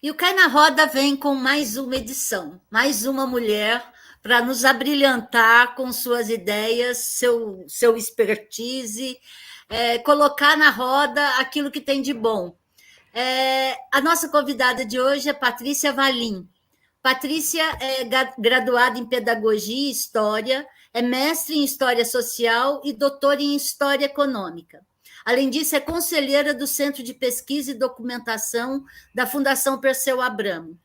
E o Cai na Roda vem com mais uma edição, mais uma mulher para nos abrilhantar com suas ideias, seu expertise, colocar na roda aquilo que tem de bom. A nossa convidada de hoje é Patrícia Valim. Patrícia é graduada em Pedagogia e História, é mestre em História Social e doutora em História Econômica. Além disso, é conselheira do Centro de Pesquisa e Documentação da Fundação Perseu Abramo.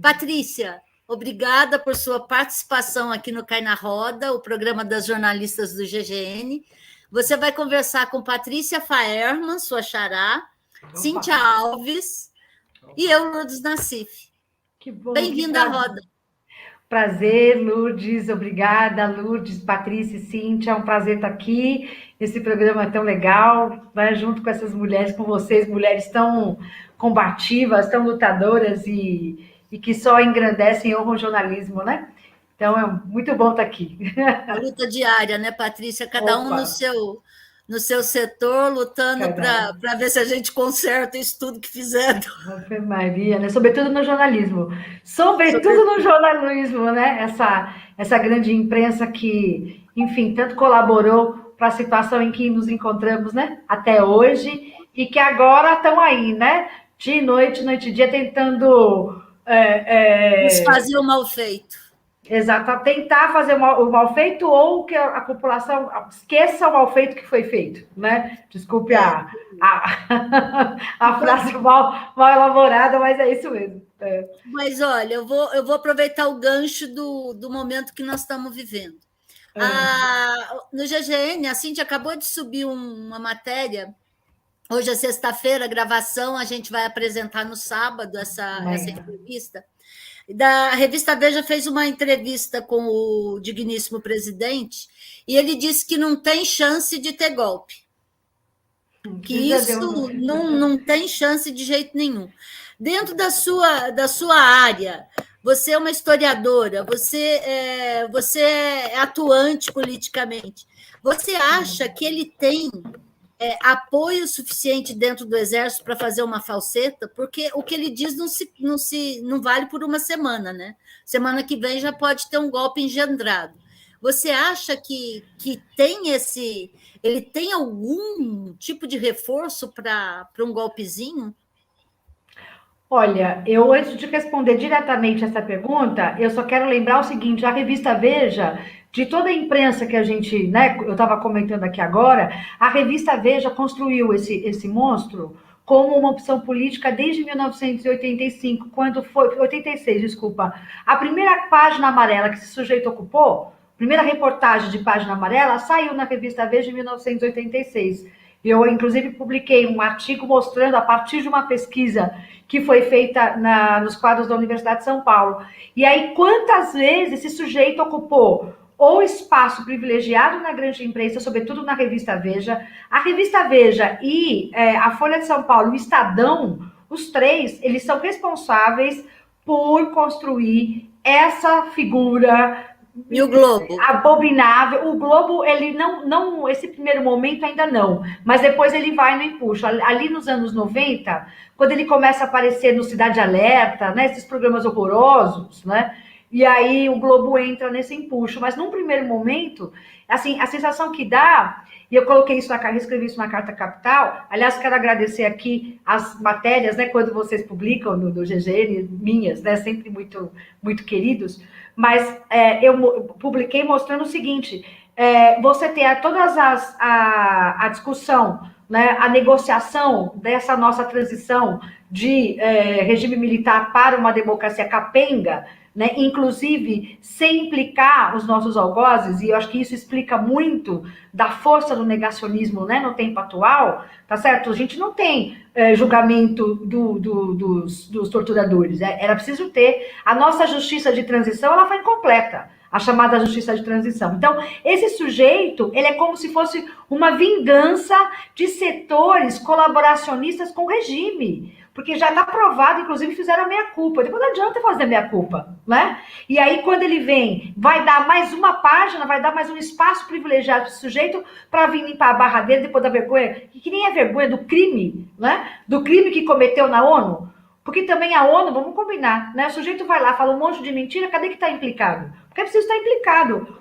Patrícia, obrigada por sua participação aqui no Cai na Roda, o programa das jornalistas do GGN. Você vai conversar com Patrícia Faerman, sua xará, Cíntia Alves e eu, Lourdes Nassif. Que bom. Bem-vinda à roda. Prazer, Lourdes. Obrigada, Lourdes, Patrícia e Cíntia. É um prazer estar aqui nesse programa tão legal, né? Junto com essas mulheres, com vocês, mulheres tão combativas, tão lutadoras e que só engrandecem e honram o jornalismo, né? Então, é muito bom estar aqui. A luta diária, né, Patrícia? Cada um no seu setor, lutando para ver se a gente conserta isso tudo que fizeram. Ave Maria, né? Sobretudo no jornalismo. Sobretudo no jornalismo, né? Essa grande imprensa que, enfim, tanto colaborou para a situação em que nos encontramos, né? Até hoje, e que agora estão aí, né? De noite, noite e dia, tentando... desfazer o mal feito. Exato, tentar fazer o mal feito ou que a população esqueça o mal feito que foi feito, né? Desculpe a frase mal elaborada, mas é isso mesmo. Mas olha, eu vou aproveitar o gancho do momento que nós estamos vivendo. No GGN, a Cíntia acabou de subir uma matéria. Hoje é sexta-feira, a gravação, a gente vai apresentar no sábado essa entrevista. A revista Veja fez uma entrevista com o digníssimo presidente e ele disse que não tem chance de ter golpe. Que isso não tem chance de jeito nenhum. Dentro da sua área, você é uma historiadora, você é atuante politicamente. Você acha que ele tem apoio suficiente dentro do Exército para fazer uma falseta? Porque o que ele diz não vale por uma semana, né? Semana que vem já pode ter um golpe engendrado. Você acha que ele tem algum tipo de reforço para um golpezinho? Olha, eu antes de responder diretamente essa pergunta, eu só quero lembrar o seguinte: a revista Veja, de toda a imprensa que a gente, né, eu estava comentando aqui agora, a revista Veja construiu esse monstro como uma opção política desde 1985, quando foi 86, desculpa. A primeira página amarela que esse sujeito ocupou, primeira reportagem de página amarela, saiu na revista Veja em 1986. Eu, inclusive, publiquei um artigo mostrando, a partir de uma pesquisa que foi feita nos quadros da Universidade de São Paulo. E aí, quantas vezes esse sujeito ocupou ou espaço privilegiado na grande imprensa, sobretudo na revista Veja. A revista Veja e a Folha de São Paulo e o Estadão, os três, eles são responsáveis por construir essa figura... E o Globo? Abominável. O Globo, ele não, esse primeiro momento ainda não, mas depois ele vai no empuxo. Ali nos anos 90, quando ele começa a aparecer no Cidade Alerta, né, esses programas horrorosos, né, e aí o Globo entra nesse empuxo. Mas num primeiro momento, assim, a sensação que dá, e eu coloquei isso escrevi isso na Carta Capital, aliás, quero agradecer aqui as matérias, né, quando vocês publicam no GGN, minhas, né, sempre muito, muito queridos, mas eu publiquei mostrando o seguinte: você tem todas a discussão, né, a negociação dessa nossa transição de regime militar para uma democracia capenga, né, inclusive sem implicar os nossos algozes, e eu acho que isso explica muito da força do negacionismo, né, no tempo atual, tá certo? A gente não tem julgamento dos torturadores, era preciso ter. A nossa justiça de transição, ela foi incompleta, a chamada justiça de transição. Então, esse sujeito, ele é como se fosse uma vingança de setores colaboracionistas com o regime, porque já está provado, inclusive fizeram a meia-culpa. Depois não adianta fazer meia-culpa, né? E aí, quando ele vem, vai dar mais uma página, vai dar mais um espaço privilegiado para esse sujeito para vir limpar a barra dele depois da vergonha, que nem é vergonha do crime, né? Do crime que cometeu na ONU. Porque também a ONU, vamos combinar, né? O sujeito vai lá, fala um monte de mentira, cadê que está implicado? Porque é preciso estar implicado.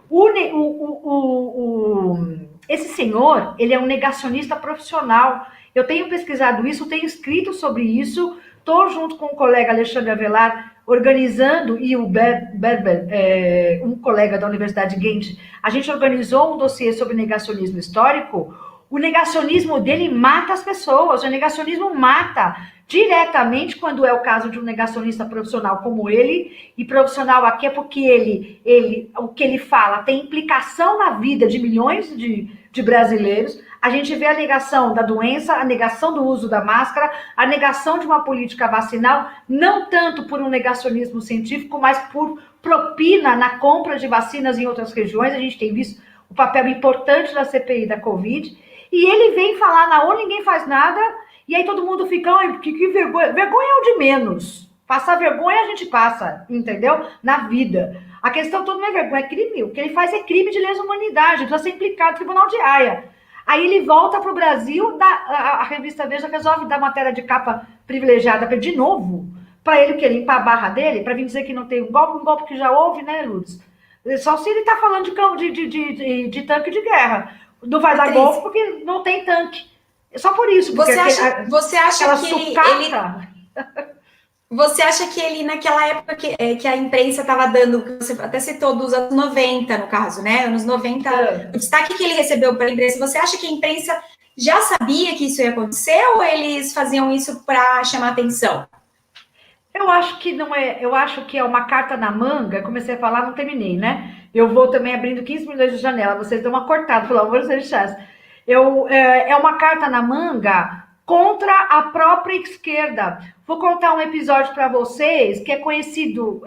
Esse senhor, ele é um negacionista profissional. Eu tenho pesquisado isso, tenho escrito sobre isso, estou junto com o colega Alexandre Avelar, organizando, e o Berber, um colega da Universidade de Ghent, a gente organizou um dossiê sobre negacionismo histórico. O negacionismo dele mata as pessoas, o negacionismo mata diretamente, quando é o caso de um negacionista profissional como ele, e profissional aqui é porque o que ele fala tem implicação na vida de milhões de brasileiros. A gente vê a negação da doença, a negação do uso da máscara, a negação de uma política vacinal, não tanto por um negacionismo científico, mas por propina na compra de vacinas em outras regiões. A gente tem visto o papel importante da CPI da Covid, e ele vem falar na ONU, ninguém faz nada, e aí todo mundo fica, ai, que vergonha. Vergonha é o de menos. Passar vergonha a gente passa, entendeu? Na vida. A questão toda não é vergonha, é crime. O que ele faz é crime de lesa humanidade, precisa ser implicado no Tribunal de Haia. Aí ele volta para o Brasil, a revista Veja resolve dar matéria de capa privilegiada para de novo, para ele querer limpar a barra dele, para vir dizer que não tem um golpe que já houve, né, Lourdes? Só se ele está falando de tanque de guerra. Não vai dar golpe porque não tem tanque. Só por isso. Você acha que ele, naquela época que a imprensa estava dando, que você até citou dos anos 90, no caso, né? Anos 90, o destaque que ele recebeu para a imprensa, você acha que a imprensa já sabia que isso ia acontecer ou eles faziam isso para chamar atenção? Eu acho que não é, eu acho que é uma carta na manga. Comecei a falar, não terminei, né? Eu vou também abrindo 15 milhões de janela, vocês dão uma cortada, pelo amor de Deus. É uma carta na manga contra a própria esquerda. Vou contar um episódio para vocês que é conhecido,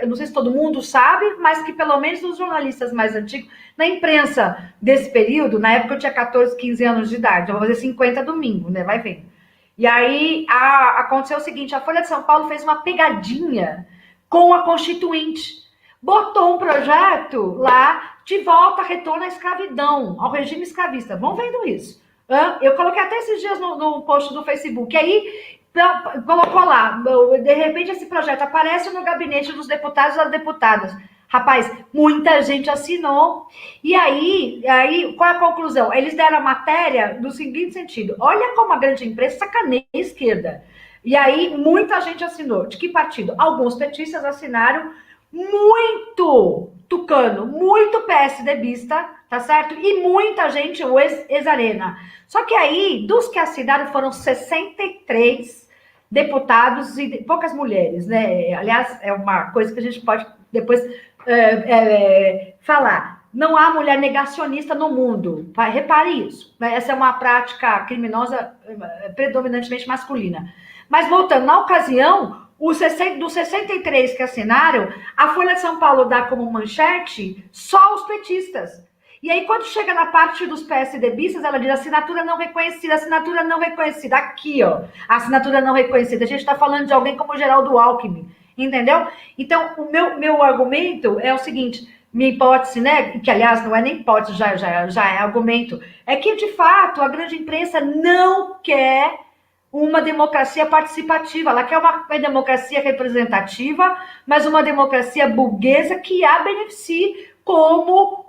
não sei se todo mundo sabe, mas que pelo menos os jornalistas mais antigos, na imprensa desse período, na época eu tinha 14, 15 anos de idade, eu vou fazer 50 domingo, né? Vai vendo. E aí aconteceu o seguinte, a Folha de São Paulo fez uma pegadinha com a Constituinte. Botou um projeto lá de volta, retorno à escravidão, ao regime escravista. Vão vendo isso. Eu coloquei até esses dias no post do Facebook. Aí colocou lá, de repente esse projeto aparece no gabinete dos deputados e das deputadas. Rapaz, muita gente assinou. E aí, qual é a conclusão? Eles deram a matéria no seguinte sentido. Olha como a grande imprensa sacaneia a esquerda. E aí, muita gente assinou. De que partido? Alguns petistas assinaram, muito tucano, muito PSDBista, tá certo? E muita gente, o ex-Arena. Só que aí, dos que assinaram, foram 63 deputados e poucas mulheres, né? Aliás, é uma coisa que a gente pode depois falar. Não há mulher negacionista no mundo. Repare isso. Essa é uma prática criminosa predominantemente masculina. Mas voltando, na ocasião, dos 63 que assinaram, a Folha de São Paulo dá como manchete só os petistas. E aí, quando chega na parte dos PSDBistas, ela diz assinatura não reconhecida, assinatura não reconhecida. Aqui, ó, assinatura não reconhecida. A gente está falando de alguém como o Geraldo Alckmin, entendeu? Então, o meu argumento é o seguinte, minha hipótese, né, que aliás não é nem hipótese, já é argumento, é que, de fato, a grande imprensa não quer uma democracia participativa, ela quer uma democracia representativa, mas uma democracia burguesa que a beneficie como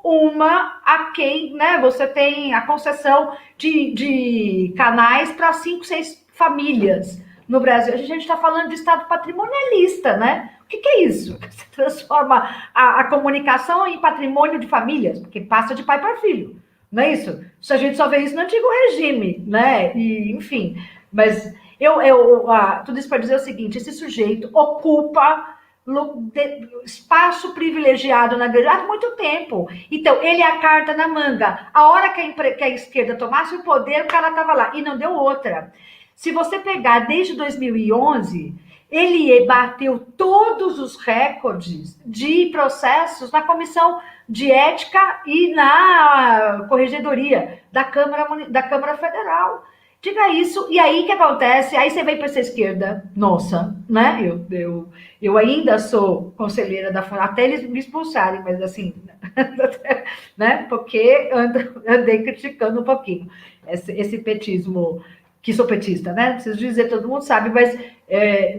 a quem, né, você tem a concessão de canais para 5, 6 famílias no Brasil. A gente está falando de Estado patrimonialista, né? O que é isso? Você transforma a comunicação em patrimônio de famílias, porque passa de pai para filho, não é isso? A gente só vê isso no antigo regime, né? E, enfim... Mas tudo isso para dizer o seguinte, esse sujeito ocupa espaço privilegiado na grande há muito tempo. Então, ele é a carta na manga. A hora que a esquerda tomasse o poder, o cara estava lá. E não deu outra. Se você pegar desde 2011, ele bateu todos os recordes de processos na Comissão de Ética e na Corregedoria da Câmara Federal. Diga isso, e aí o que acontece? Aí você vem para essa esquerda, nossa, né? Eu ainda sou conselheira da Fundação, até eles me expulsarem, mas assim, né? Porque andei criticando um pouquinho esse petismo que sou petista, né? Não preciso dizer, todo mundo sabe, mas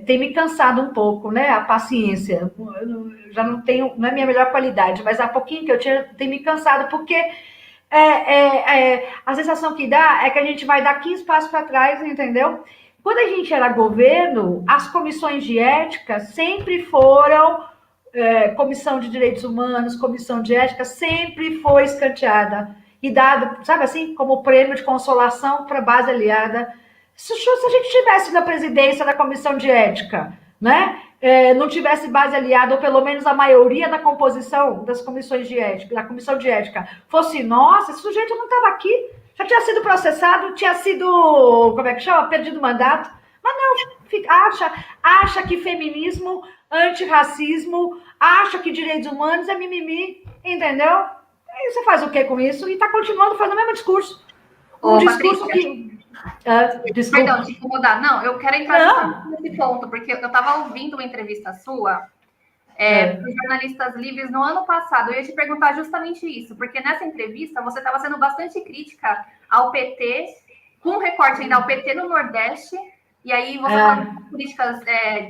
tem me cansado um pouco, né? A paciência. Eu já não tenho, não é minha melhor qualidade, mas há pouquinho que eu tinha, tem me cansado, porque a sensação que dá é que a gente vai dar 15 passos para trás, entendeu? Quando a gente era governo, as comissões de ética sempre foram, comissão de direitos humanos, comissão de ética, sempre foi escanteada e dado, sabe assim, como prêmio de consolação para a base aliada. Se a gente tivesse na presidência da comissão de ética, né, não tivesse base aliada, ou pelo menos a maioria da composição das comissões de ética, da comissão de ética, fosse nossa, esse sujeito não estava aqui, já tinha sido processado, tinha sido, como é que chama? Perdido o mandato. Mas não, acha que feminismo, antirracismo, acha que direitos humanos é mimimi, entendeu? Aí você faz o que com isso? E está continuando fazendo o mesmo discurso. Discurso Patrícia, que... Perdão, te incomodar. Não, eu quero entrar nesse ponto, porque eu estava ouvindo uma entrevista sua para jornalistas livres no ano passado. Eu ia te perguntar justamente isso, porque nessa entrevista você estava sendo bastante crítica ao PT, com recorte ainda ao PT no Nordeste, e aí você fala de políticas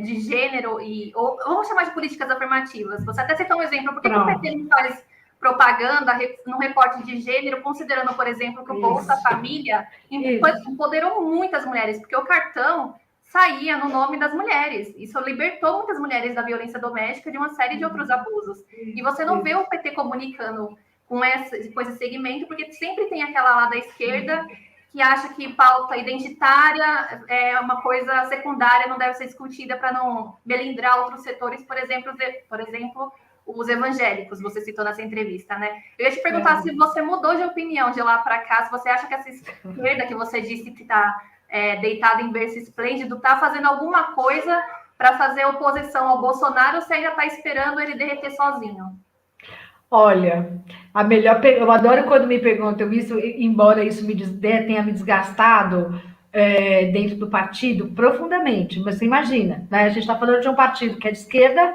de gênero, ou vamos chamar de políticas afirmativas. Você até citou um exemplo, por que o PT não faz propaganda no recorte de gênero, considerando, por exemplo, que o Bolsa Família empoderou muitas mulheres, porque o cartão saía no nome das mulheres. Isso libertou muitas mulheres da violência doméstica e de uma série de outros abusos. E você não vê o PT comunicando com esse segmento, porque sempre tem aquela lá da esquerda que acha que pauta identitária é uma coisa secundária, não deve ser discutida para não melindrar outros setores, por exemplo, os evangélicos, você citou nessa entrevista, né? Eu ia te perguntar se você mudou de opinião de lá para cá, se você acha que essa esquerda que você disse que está deitada em berço esplêndido está fazendo alguma coisa para fazer oposição ao Bolsonaro, ou você ainda está esperando ele derreter sozinho? Olha, eu adoro quando me perguntam isso, embora isso tenha me desgastado dentro do partido profundamente, mas você imagina, né? A gente está falando de um partido que é de esquerda,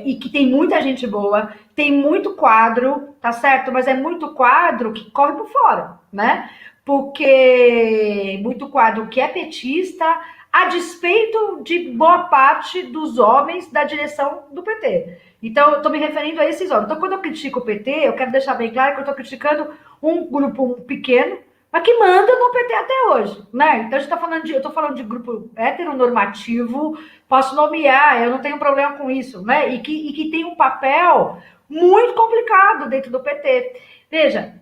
e que tem muita gente boa, tem muito quadro, tá certo? Mas é muito quadro que corre por fora, né? Porque muito quadro que é petista, a despeito de boa parte dos homens da direção do PT. Então, eu estou me referindo a esses homens. Então, quando eu critico o PT, eu quero deixar bem claro que eu estou criticando um grupo pequeno, mas que manda no PT até hoje, né? Então, eu estou falando de grupo heteronormativo, posso nomear, eu não tenho problema com isso, né? E que tem um papel muito complicado dentro do PT. Veja,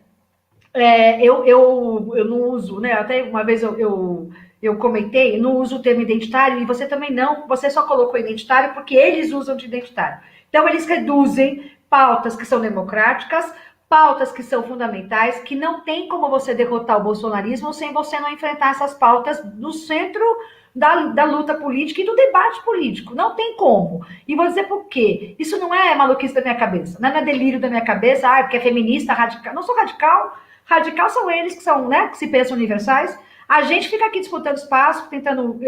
eu não uso, né? Até uma vez eu comentei, não uso o termo identitário, e você também não, você só colocou identitário porque eles usam de identitário. Então, eles reduzem pautas que são democráticas, pautas que são fundamentais, que não tem como você derrotar o bolsonarismo sem você não enfrentar essas pautas no centro da luta política e do debate político. Não tem como. E vou dizer por quê. Isso não é maluquice da minha cabeça, não é delírio da minha cabeça, porque é feminista, radical. Não sou radical. Radical são eles que são, né, que se pensam universais. A gente fica aqui disputando espaço, tentando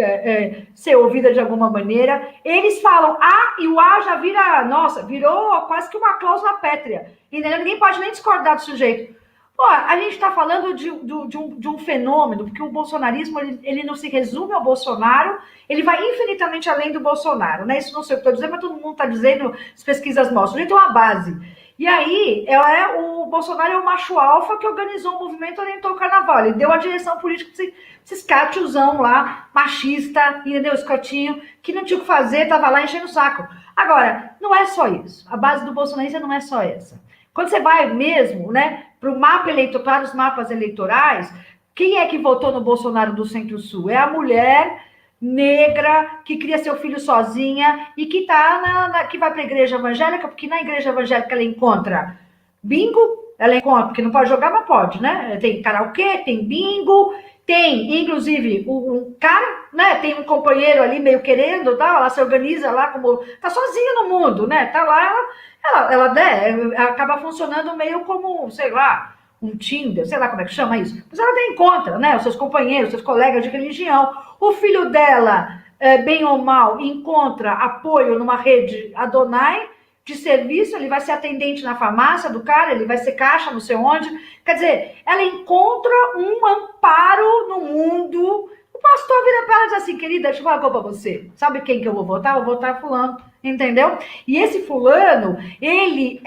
ser ouvida de alguma maneira. Eles falam A e o A já virou quase que uma cláusula pétrea. Entendeu? Ninguém pode nem discordar do sujeito. Pô, a gente está falando de um fenômeno, porque o bolsonarismo ele não se resume ao Bolsonaro, ele vai infinitamente além do Bolsonaro, né? Isso não sei o que estou dizendo, mas todo mundo está dizendo, as pesquisas mostram. A gente tem uma base. E aí, o Bolsonaro é o macho alfa que organizou o movimento, orientou o carnaval. Ele deu a direção política para esses catiozão lá, machista, entendeu? Escrotinho, que não tinha o que fazer, estava lá enchendo o saco. Agora, não é só isso. A base do bolsonarista não é só essa. Quando você vai mesmo, né, para os mapas eleitorais, quem é que votou no Bolsonaro do Centro-Sul? É a mulher negra, que cria seu filho sozinha e que que vai para a igreja evangélica, porque na igreja evangélica ela encontra bingo, ela encontra, porque não pode jogar, mas pode, né? Tem karaokê, tem bingo, tem, inclusive, um cara, né? Tem um companheiro ali meio querendo, tá? Ela se organiza lá como... Tá sozinha no mundo, né? Tá lá, ela acaba funcionando meio como, sei lá, um Tinder, sei lá como é que chama isso. Mas ela encontra, né? Os seus companheiros, seus colegas de religião. O filho dela, bem ou mal, encontra apoio numa rede Adonai, de serviço, ele vai ser atendente na farmácia do cara, ele vai ser caixa não sei onde. Quer dizer, ela encontra um amparo no mundo. O pastor vira para ela e diz assim, querida, deixa eu falar uma coisa para você. Sabe quem que eu vou votar? Eu vou votar fulano, entendeu? E esse fulano, ele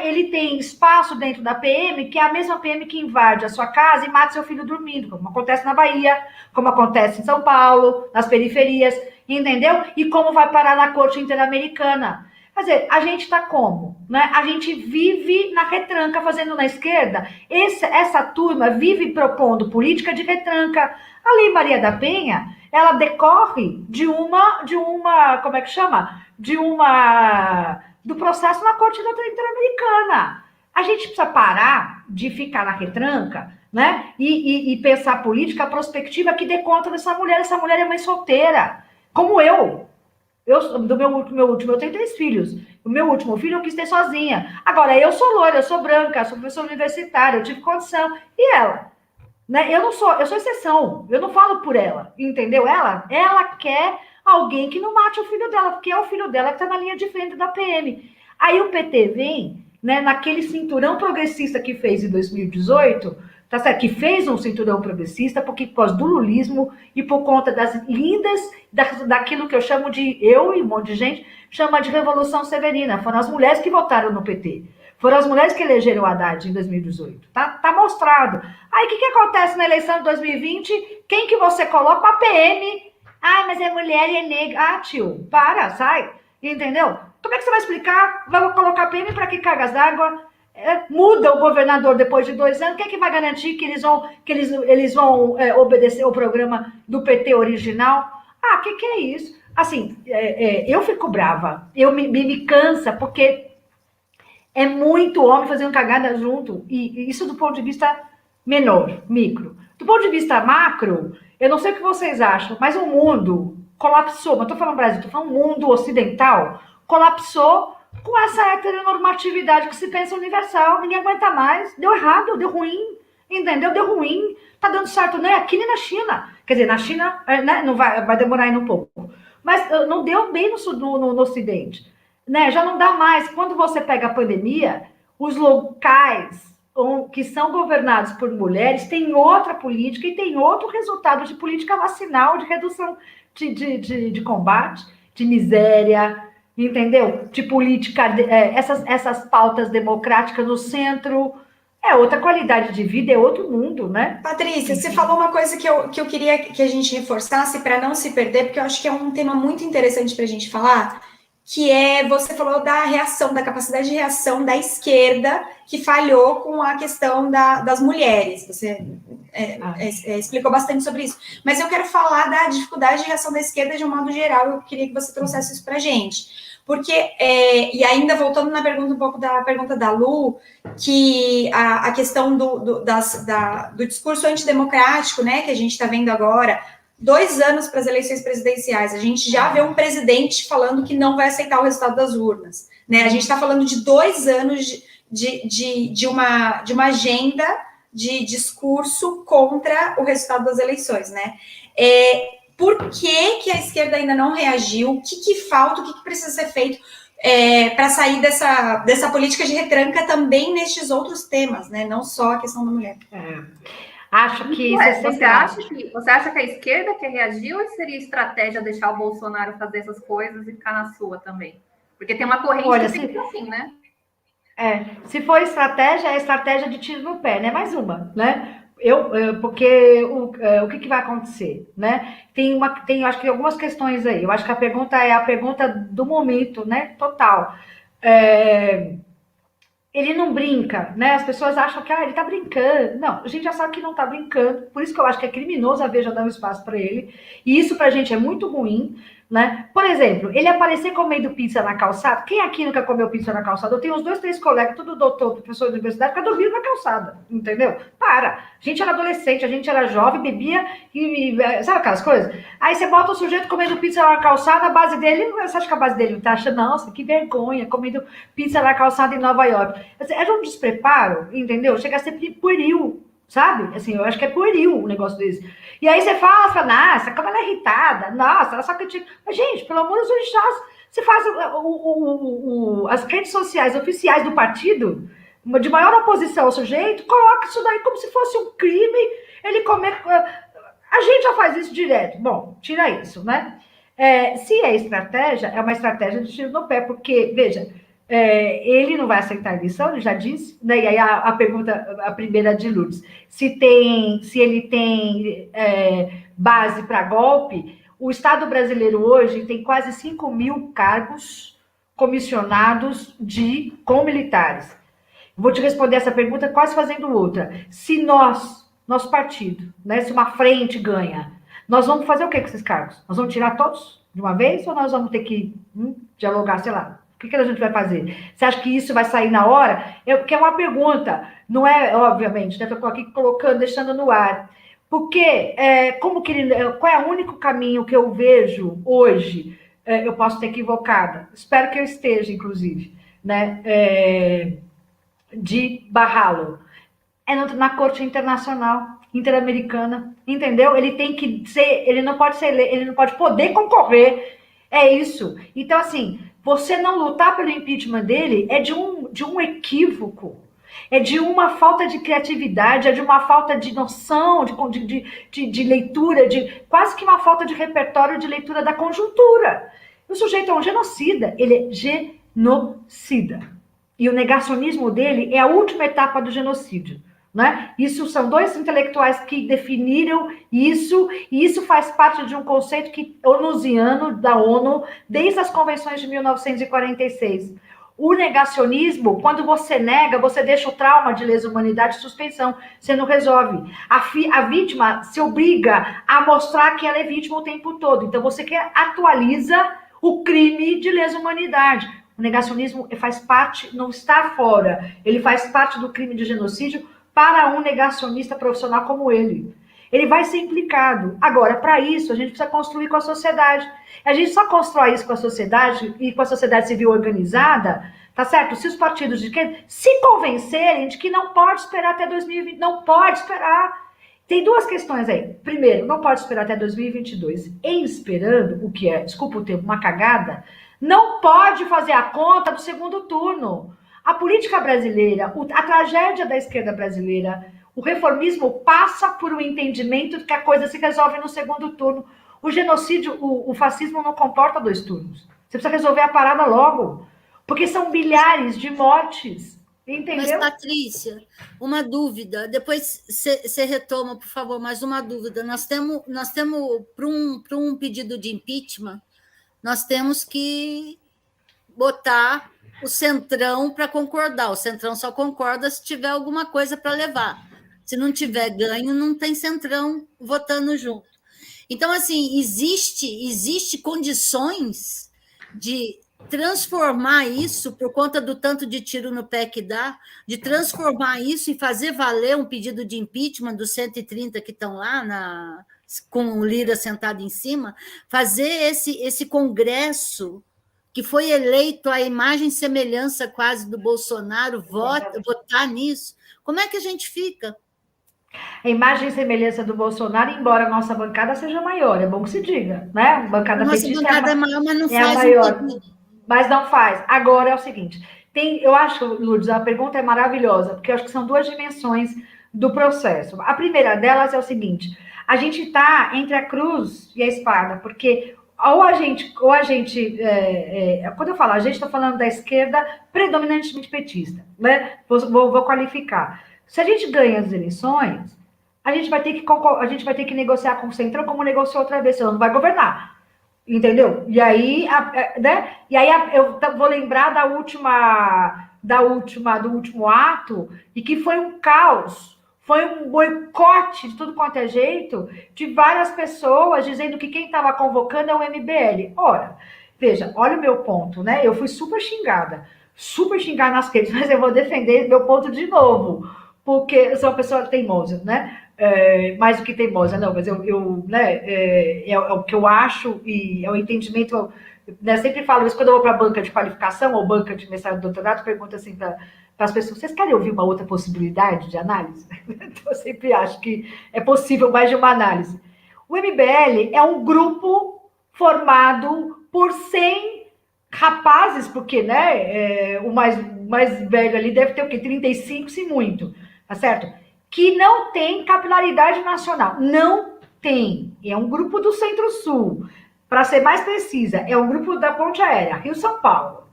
ele tem espaço dentro da PM, que é a mesma PM que invade a sua casa e mata seu filho dormindo, como acontece na Bahia, como acontece em São Paulo, nas periferias, entendeu? E como vai parar na Corte Interamericana. Quer dizer, a gente está como? Né? A gente vive na retranca, fazendo na esquerda. Essa turma vive propondo política de retranca. A Lei Maria da Penha, ela decorre como é que chama? Do processo na Corte Interamericana. A gente precisa parar de ficar na retranca, né? E pensar política prospectiva que dê conta dessa mulher. Essa mulher é mãe solteira, como eu. Do meu último, eu tenho 3 filhos. O meu último filho eu quis ter sozinha. Agora, eu sou loira, eu sou branca, sou professora universitária, eu tive condição. E ela? Né? Eu sou exceção. Eu não falo por ela, entendeu? Ela quer alguém que não mate o filho dela, porque é o filho dela que está na linha de frente da PM. Aí o PT vem, né, naquele cinturão progressista que fez em 2018, tá certo? Que fez um cinturão progressista, porque por causa do lulismo e por conta das lindas, daquilo que eu chamo eu e um monte de gente, chama de Revolução Severina. Foram as mulheres que votaram no PT. Foram as mulheres que elegeram o Haddad em 2018. Tá mostrado. Aí o que acontece na eleição de 2020? Quem que você coloca? A PM. Ai, mas é mulher e é negra. Ah, tio, sai. Entendeu? Como é que você vai explicar? Vamos colocar a PM para que cargas d'água? Muda o governador depois de 2 anos. Quem é que vai garantir que eles vão obedecer o programa do PT original? Ah, o que é isso? Assim, eu fico brava. Eu me cansa, porque é muito homem fazendo cagada junto. E isso do ponto de vista menor, micro. Do ponto de vista macro, eu não sei o que vocês acham, mas o mundo colapsou. Não estou falando Brasil, estou falando mundo ocidental. Colapsou com essa heteronormatividade que se pensa universal. Ninguém aguenta mais. Deu errado, deu ruim. Entendeu? Deu ruim. Tá dando certo nem aqui nem na China. Quer dizer, na China, né, não vai demorar ainda um pouco. Mas não deu bem no Ocidente. Né? Já não dá mais. Quando você pega a pandemia, os locais que são governados por mulheres têm outra política e tem outro resultado de política vacinal, de redução de combate, de miséria, entendeu? De política, essas pautas democráticas no centro, é outra qualidade de vida, é outro mundo, né? Patrícia, você falou uma coisa que eu queria que a gente reforçasse para não se perder, porque eu acho que é um tema muito interessante para a gente falar, que você falou da reação, da capacidade de reação da esquerda, que falhou com a questão das mulheres. Você explicou bastante sobre isso. Mas eu quero falar da dificuldade de reação da esquerda de um modo geral. Eu queria que você trouxesse isso para a gente. Porque, e ainda voltando na pergunta, um pouco da pergunta da Lu, que a questão do discurso antidemocrático, né, que a gente está vendo agora, 2 anos para as eleições presidenciais, a gente já vê um presidente falando que não vai aceitar o resultado das urnas, né? A gente está falando de 2 anos de uma agenda de discurso contra o resultado das eleições, né? Por que a esquerda ainda não reagiu? O que falta? O que precisa ser feito para sair dessa política de retranca também nestes outros temas, né? Não só a questão da mulher. Acho que... Você acha que a esquerda quer reagir ou seria estratégia deixar o Bolsonaro fazer essas coisas e ficar na sua também? Porque tem uma corrente que fica assim, né? Se for estratégia, é estratégia de tiro no pé, né? Mais uma, né? Porque o que vai acontecer, né? Tem acho que algumas questões aí. Eu acho que a pergunta é a pergunta do momento, né? Total. Ele não brinca, né? As pessoas acham que ele tá brincando. Não, a gente já sabe que não tá brincando. Por isso que eu acho que é criminoso a Veja dar um espaço para ele. E isso pra gente é muito ruim, né? Por exemplo, ele aparecer comendo pizza na calçada. Quem aqui nunca comeu pizza na calçada? Eu tenho uns 2, 3 colegas, tudo doutor, professor de universidade, que dormiram na calçada, entendeu? Para! A gente era adolescente, a gente era jovem, bebia e sabe aquelas coisas? Aí você bota o sujeito comendo pizza na calçada, a base dele, você acha que a base dele tá achando, nossa, que vergonha, comendo pizza na calçada em Nova York. É um despreparo, entendeu? Chega a ser pueril, sabe? Assim, eu acho que é pueril um negócio desse. E aí você fala, nossa, como ela é irritada, nossa, ela só critica. Mas, gente, pelo amor de Deus, você faz as redes sociais oficiais do partido, de maior oposição ao sujeito, coloca isso daí como se fosse um crime, ele comer... A gente já faz isso direto. Bom, tira isso, né? Se é estratégia, é uma estratégia de tiro no pé, porque, veja, ele não vai aceitar a eleição, ele já disse, né? E aí a pergunta, a primeira de Lourdes, se ele tem base para golpe. O Estado brasileiro hoje tem quase 5 mil cargos comissionados com militares. Vou te responder essa pergunta quase fazendo outra. Se nosso partido, né, se uma frente ganha, nós vamos fazer o que com esses cargos? Nós vamos tirar todos de uma vez ou nós vamos ter que dialogar, sei lá? O que a gente vai fazer? Você acha que isso vai sair na hora? Que é uma pergunta, não é, obviamente, né? Estou aqui colocando, deixando no ar. Porque, qual é o único caminho que eu vejo hoje? Eu posso estar equivocada, espero que eu esteja, inclusive, né? De barrá-lo. Na Corte Internacional, Interamericana, entendeu? Ele tem que ser, ele não pode poder concorrer. É isso. Então, assim, você não lutar pelo impeachment dele é de um equívoco. É de uma falta de criatividade, é de uma falta de noção, de leitura, quase que uma falta de repertório de leitura da conjuntura. O sujeito é um genocida, ele é genocida. E o negacionismo dele é a última etapa do genocídio. Né? Isso são dois intelectuais que definiram isso, e isso faz parte de um conceito onusiano da ONU, desde as convenções de 1946. O negacionismo, quando você nega, você deixa o trauma de lesa humanidade em suspensão, você não resolve. A vítima se obriga a mostrar que ela é vítima o tempo todo, então você atualiza o crime de lesa humanidade. O negacionismo faz parte, não está fora, ele faz parte do crime de genocídio para um negacionista profissional como ele. Ele vai ser implicado. Agora, para isso, a gente precisa construir com a sociedade. A gente só constrói isso com a sociedade e com a sociedade civil organizada, tá certo? Se os partidos se convencerem de que não pode esperar até 2020, não pode esperar. Tem duas questões aí. Primeiro, não pode esperar até 2022. Em esperando, o que é, desculpa o termo, uma cagada, não pode fazer a conta do segundo turno. A política brasileira, a tragédia da esquerda brasileira, o reformismo passa por um entendimento de que a coisa se resolve no segundo turno. O genocídio, o fascismo não comporta 2 turnos. Você precisa resolver a parada logo, porque são milhares de mortes, entendeu? Mas, Patrícia, uma dúvida, depois você retoma, por favor, mais uma dúvida. Nós temos para um pedido de impeachment, nós temos que botar o Centrão para concordar. O Centrão só concorda se tiver alguma coisa para levar. Se não tiver ganho, não tem Centrão votando junto. Então, assim, existe condições de transformar isso, por conta do tanto de tiro no pé que dá, de transformar isso e fazer valer um pedido de impeachment dos 130 que estão lá, com o Lira sentado em cima, fazer esse congresso que foi eleito à imagem e semelhança quase do Bolsonaro, votar nisso. Como é que a gente fica? A imagem e semelhança do Bolsonaro, embora a nossa bancada seja maior, é bom que se diga, né? A bancada petista bancada é maior, mas não faz a maior, mas não faz. Agora é o seguinte, eu acho, Lourdes, a pergunta é maravilhosa, porque eu acho que são 2 dimensões do processo. A primeira delas é o seguinte, a gente está entre a cruz e a espada, porque ou a gente quando eu falo a gente, estou falando da esquerda predominantemente petista, né? Vou qualificar. Se a gente ganha as eleições, a gente vai ter que negociar com o Centrão como negociou outra vez, senão não vai governar. Entendeu? E aí, né? E aí eu vou lembrar do último ato, e que foi um caos. Foi um boicote de tudo quanto é jeito, de várias pessoas dizendo que quem estava convocando é o MBL. Ora, veja, olha o meu ponto, né? Eu fui super xingada nas redes, mas eu vou defender meu ponto de novo, porque eu sou uma pessoa teimosa, né? Mais do que teimosa, não, mas é o que eu acho e é o entendimento. Eu sempre falo isso quando eu vou para a banca de qualificação ou banca de mestrado e doutorado, pergunto assim para as pessoas. Vocês querem ouvir uma outra possibilidade de análise? Eu sempre acho que é possível mais de uma análise. O MBL é um grupo formado por 100 rapazes, porque, né, o mais velho ali deve ter o quê? 35, se muito, tá certo? Que não tem capilaridade nacional. Não tem. É um grupo do Centro-Sul. Para ser mais precisa, é um grupo da Ponte Aérea, Rio-São Paulo.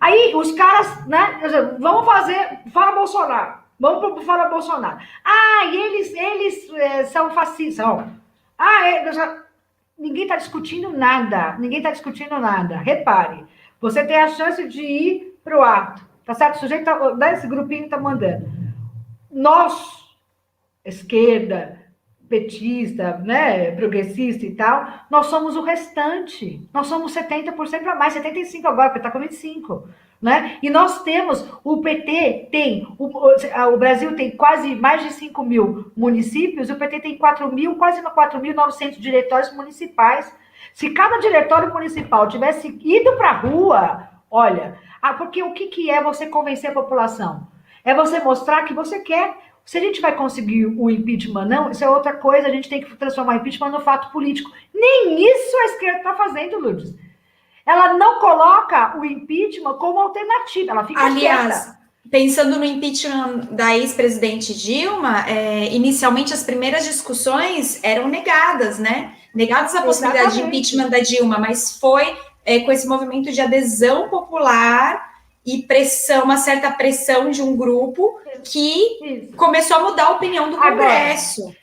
Aí os caras, né, vamos fazer, fora Bolsonaro. Vamos para fora Bolsonaro. E eles são fascistas. Ninguém está discutindo nada. Ninguém está discutindo nada. Repare, você tem a chance de ir para o ato. Tá certo? O sujeito, esse grupinho está mandando. Nós, esquerda, petista, né, progressista e tal, nós somos o restante. Nós somos 70% para mais, 75% agora, porque está com 25%. Né? E nós temos, o PT tem, o Brasil tem quase mais de 5 mil municípios, o PT tem 4 mil, quase 4.900 diretórios municipais. Se cada diretório municipal tivesse ido para a rua, olha, porque o que é você convencer a população? É você mostrar que você quer. Se a gente vai conseguir o impeachment, não, isso é outra coisa, a gente tem que transformar o impeachment no fato político. Nem isso a esquerda está fazendo, Lourdes. Ela não coloca o impeachment como alternativa, ela fica Aliás, pensando no impeachment da ex-presidente Dilma, inicialmente as primeiras discussões eram negadas, né? Negadas a possibilidade de impeachment da Dilma, mas foi com esse movimento de adesão popular e pressão, uma certa pressão de um grupo que começou a mudar a opinião do Congresso. Agora,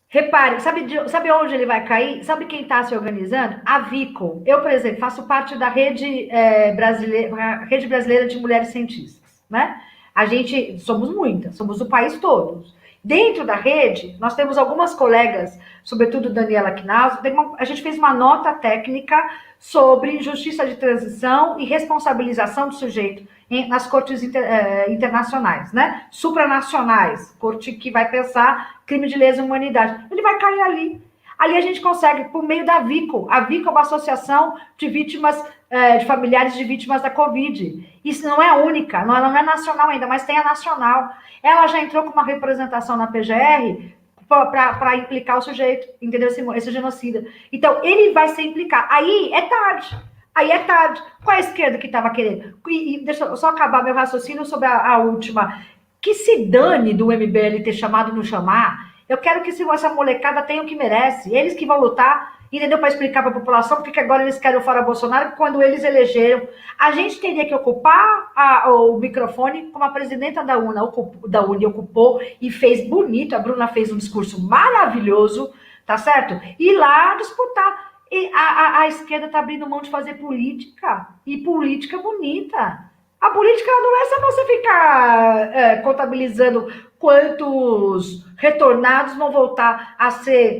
repare, sabe onde ele vai cair? Sabe quem está se organizando? A Vico. Eu, por exemplo, faço parte da rede brasileira de mulheres cientistas, né? A gente, somos muitas, somos o país todo. Dentro da rede, nós temos algumas colegas, sobretudo Daniela Knaus, a gente fez uma nota técnica sobre justiça de transição e responsabilização do sujeito nas cortes internacionais, né? Supranacionais, corte que vai pensar crime de lesa humanidade. Ele vai cair ali. Ali a gente consegue, por meio da Vico. A Vico é uma associação de vítimas, de familiares de vítimas da Covid. Isso não é a única, ela não é nacional ainda, mas tem a nacional. Ela já entrou com uma representação na PGR para implicar o sujeito, entendeu? Esse genocida. Então, ele vai se implicar. Aí é tarde. Qual é a esquerda que estava querendo? E deixa eu só acabar meu raciocínio sobre a última. Que se dane do MBL ter chamado ou não chamar. Eu quero que essa molecada tenha o que merece. Eles que vão lutar, entendeu? Para explicar para a população porque agora eles querem o fora Bolsonaro quando eles elegeram. A gente teria que ocupar o microfone como a presidenta da UNE ocupou e fez bonito. A Bruna fez um discurso maravilhoso, tá certo? E lá disputar. E a esquerda está abrindo mão de fazer política. E política bonita. A política não é só você ficar contabilizando quantos retornados vão voltar a ser,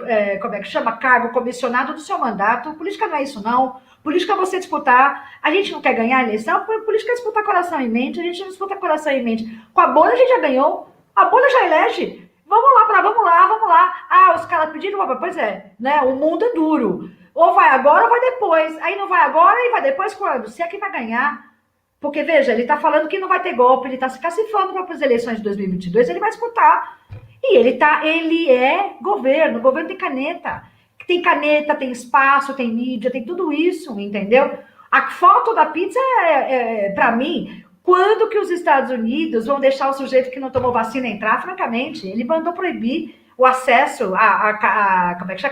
cargo comissionado do seu mandato. Política não é isso, não. Política é você disputar. A gente não quer ganhar a eleição, política é disputar coração e mente. A gente não disputa coração e mente. Com a Bona a gente já ganhou. A Bona já elege. Vamos lá. Os caras pediram, pois é, né? O mundo é duro. Ou vai agora ou vai depois. Aí não vai agora e vai depois quando? Se é que vai ganhar. Porque, veja, ele está falando que não vai ter golpe, ele está se cacifando para as eleições de 2022, ele vai disputar. E ele é governo, o governo tem caneta. Tem caneta, tem espaço, tem mídia, tem tudo isso, entendeu? A foto da pizza para mim, quando que os Estados Unidos vão deixar o sujeito que não tomou vacina entrar? Francamente, ele mandou proibir o acesso a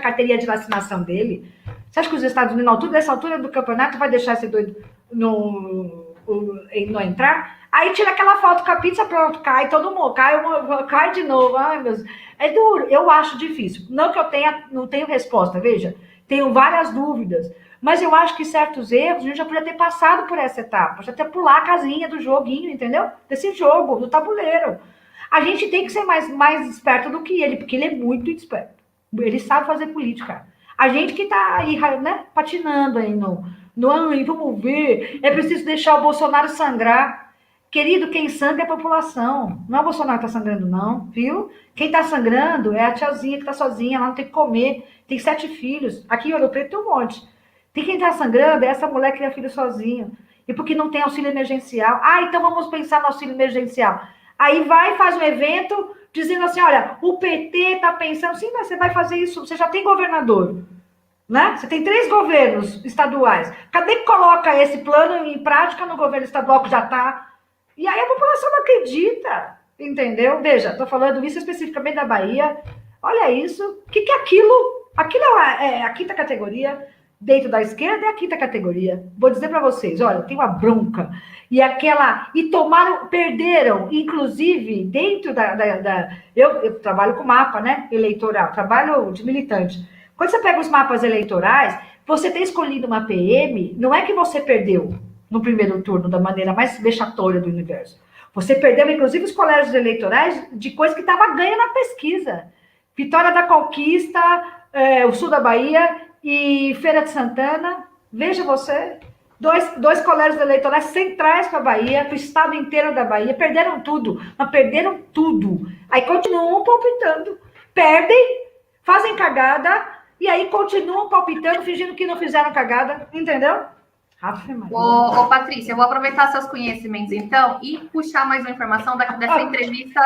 carteirinha de vacinação dele. Você acha que os Estados Unidos, nessa altura do campeonato, vai deixar esse doido não entrar? Aí tira aquela foto com a pizza, pronto, cai todo mundo, cai de novo. Ai, meu Deus. É duro, eu acho difícil. Não que eu não tenho resposta, veja, tenho várias dúvidas, mas eu acho que certos erros a gente já podia ter passado por essa etapa, já até pular a casinha do joguinho, entendeu? Desse jogo, do tabuleiro. A gente tem que ser mais esperto do que ele, porque ele é muito esperto. Ele sabe fazer política. A gente que tá aí, né, patinando aí vamos ver, é preciso deixar o Bolsonaro sangrar. Querido, quem sangra é a população. Não é o Bolsonaro que tá sangrando, não, viu? Quem tá sangrando é a tiazinha que tá sozinha, ela não tem que comer, tem 7 filhos. Aqui em Ouro Preto tem um monte. Quem tá sangrando é essa mulher que tem filho sozinho. e porque não tem auxílio emergencial. Ah, então vamos pensar no auxílio emergencial. Aí vai, faz um evento dizendo assim, olha, o PT está pensando, sim, mas você vai fazer isso, você já tem governador, né? Você tem 3 governos estaduais. Cadê que coloca esse plano em prática no governo estadual que já está? E aí a população não acredita, entendeu? Veja, estou falando isso especificamente da Bahia. Olha isso. O que é aquilo? Aquilo é a 5ª categoria. Dentro da esquerda é a 5ª categoria. Vou dizer para vocês, olha, tem uma bronca. E tomaram, perderam, inclusive, dentro eu trabalho com mapa, né? Eleitoral, trabalho de militante. Quando você pega os mapas eleitorais, você ter escolhido uma PM, não é que você perdeu no primeiro turno da maneira mais vexatória do universo. Você perdeu, inclusive, os colégios eleitorais de coisa que estava ganha na pesquisa. Vitória da Conquista, o sul da Bahia e Feira de Santana. Veja você, dois colégios eleitorais centrais para a Bahia, para o estado inteiro da Bahia. Perderam tudo, mas perderam tudo. Aí continuam palpitando. Perdem, fazem cagada, e aí continuam palpitando, fingindo que não fizeram cagada, entendeu? Ô, Patrícia, eu vou aproveitar seus conhecimentos, então, e puxar mais uma informação dessa entrevista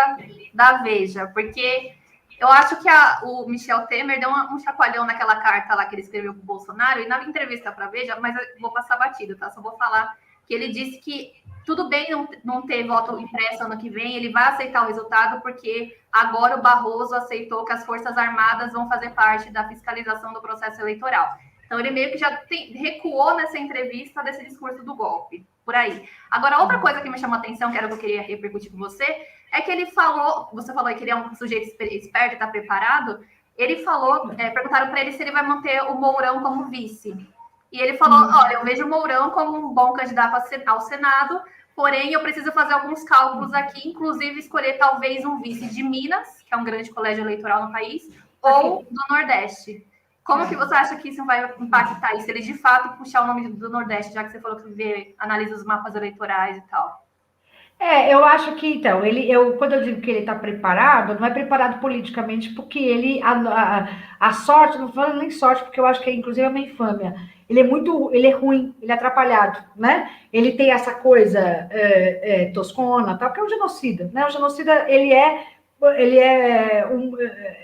da Veja, porque eu acho que o Michel Temer deu um chacoalhão naquela carta lá que ele escreveu para o Bolsonaro, e na entrevista para a Veja, mas eu vou passar batido, tá? Só vou falar que ele disse que tudo bem não ter voto impresso ano que vem, ele vai aceitar o resultado, porque agora o Barroso aceitou que as Forças Armadas vão fazer parte da fiscalização do processo eleitoral. Então, ele meio que já recuou nessa entrevista desse discurso do golpe, por aí. Agora, outra coisa que me chamou a atenção, que era o que eu queria repercutir com você, é que ele falou, você falou que ele é um sujeito esperto e está preparado, ele falou, perguntaram para ele se ele vai manter o Mourão como vice. E ele falou, olha, eu vejo o Mourão como um bom candidato ao Senado, porém eu preciso fazer alguns cálculos aqui, inclusive escolher talvez um vice de Minas, que é um grande colégio eleitoral no país, ou do Nordeste. Como que você acha que isso vai impactar isso? Ele de fato puxar o nome do Nordeste, já que você falou que analisa os mapas eleitorais e tal. Eu acho que, então, quando eu digo que ele está preparado, não é preparado politicamente, porque a sorte, não falando nem sorte, porque eu acho que inclusive é uma infâmia. Ele é ruim, ele é atrapalhado, né? Ele tem essa coisa toscona, tal, que é um genocida, né? O genocida, ele é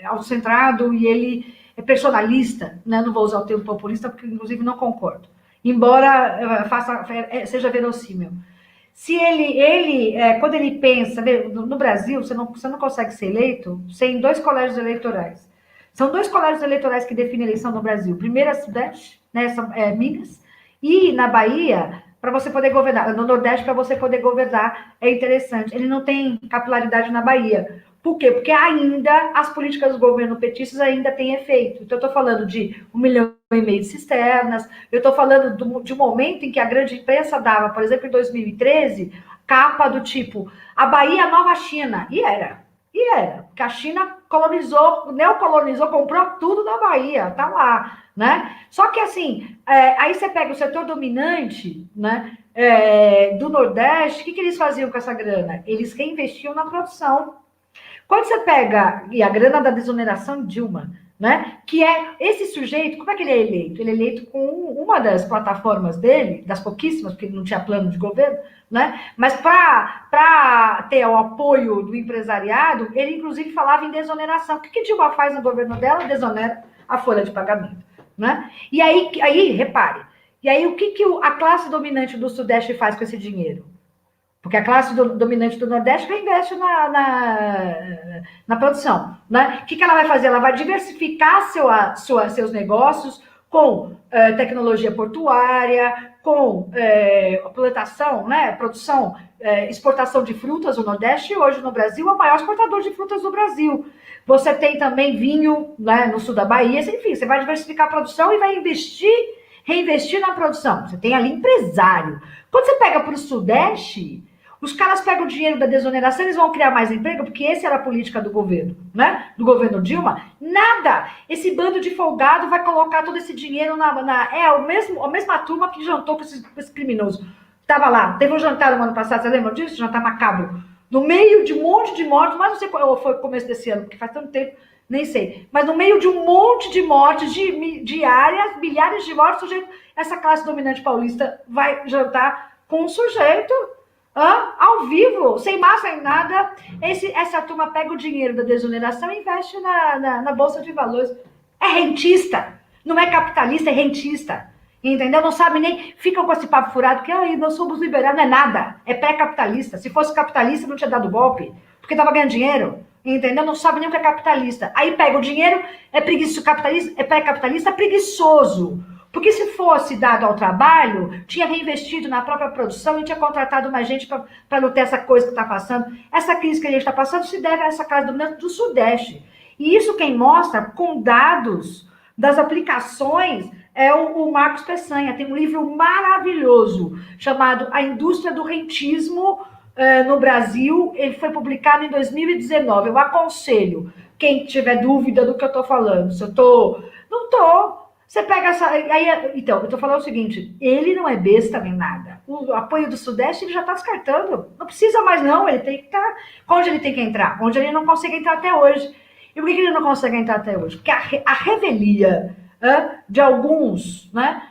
autocentrado e ele é personalista, né? Não vou usar o termo populista, porque inclusive não concordo. Embora seja verossímil. Se quando ele pensa, no Brasil, você não consegue ser eleito sem 2 colégios eleitorais. São 2 colégios eleitorais que definem a eleição no Brasil. Primeiro é Sudeste, né, Minas, e na Bahia, para você poder governar. No Nordeste, para você poder governar, é interessante. Ele não tem capilaridade na Bahia. Por quê? Porque ainda as políticas do governo petistas ainda têm efeito. Então, eu estou falando de 1,5 milhão de cisternas, eu estou falando de um momento em que a grande imprensa dava, por exemplo, em 2013, capa do tipo, a Bahia é a nova China. E era. Porque a China neocolonizou, comprou tudo da Bahia, tá lá, né? Só que assim, aí você pega o setor dominante, né, do Nordeste, o que eles faziam com essa grana? Eles reinvestiam na produção. Quando você pega, e a grana da desoneração Dilma, né, que é esse sujeito, como é que ele é eleito? Ele é eleito com uma das plataformas dele, das pouquíssimas, porque ele não tinha plano de governo, né, mas para ter o apoio do empresariado, ele inclusive falava em desoneração. O que Dilma faz no governo dela? Desonera a folha de pagamento, né? E aí repare, e aí o que a classe dominante do Sudeste faz com esse dinheiro? Porque a classe dominante do Nordeste reinveste na produção, né? O que ela vai fazer? Ela vai diversificar seus negócios com tecnologia portuária, com plantação, né? Produção, exportação de frutas. O Nordeste, hoje no Brasil, é o maior exportador de frutas do Brasil. Você tem também vinho, né, no sul da Bahia. Enfim, você vai diversificar a produção e vai reinvestir na produção. Você tem ali empresário. Quando você pega para o Sudeste, os caras pegam o dinheiro da desoneração, eles vão criar mais emprego, porque essa era a política do governo, né? Do governo Dilma. Nada! Esse bando de folgado vai colocar todo esse dinheiro a mesma turma que jantou com esse criminoso. Tava lá, teve um jantar no ano passado, você lembra disso? Jantar macabro. No meio de um monte de mortos, mas não sei qual foi o começo desse ano, porque faz tanto tempo, nem sei. Mas no meio de um monte de mortes diárias, milhares de mortes, essa classe dominante paulista vai jantar com um sujeito ao vivo, sem massa, sem nada. Essa turma pega o dinheiro da desoneração e investe na Bolsa de Valores. É rentista, não é capitalista, é rentista. Entendeu? Não sabe nem... Ficam com esse papo furado que nós somos liberais. Não é nada, é pré-capitalista. Se fosse capitalista, não tinha dado golpe, porque estava ganhando dinheiro. Entendeu? Não sabe nem o que é capitalista. Aí pega o dinheiro, é preguiçoso, capitalista, é pré-capitalista, é preguiçoso. Porque se fosse dado ao trabalho, tinha reinvestido na própria produção e tinha contratado mais gente para não ter essa coisa que está passando. Essa crise que a gente está passando se deve a essa classe dominante do Sudeste. E isso quem mostra com dados das aplicações é o Marcos Peçanha. Tem um livro maravilhoso chamado A Indústria do Rentismo no Brasil. Ele foi publicado em 2019. Eu aconselho quem tiver dúvida do que eu estou falando. Se eu estou... Não estou. Você pega essa... Então, eu estou falando o seguinte, ele não é besta nem nada. O apoio do Sudeste ele já está descartando. Não precisa mais não, ele tem que estar... Onde ele tem que entrar? Onde ele não consegue entrar até hoje. E por que ele não consegue entrar até hoje? Porque a revelia de alguns, né,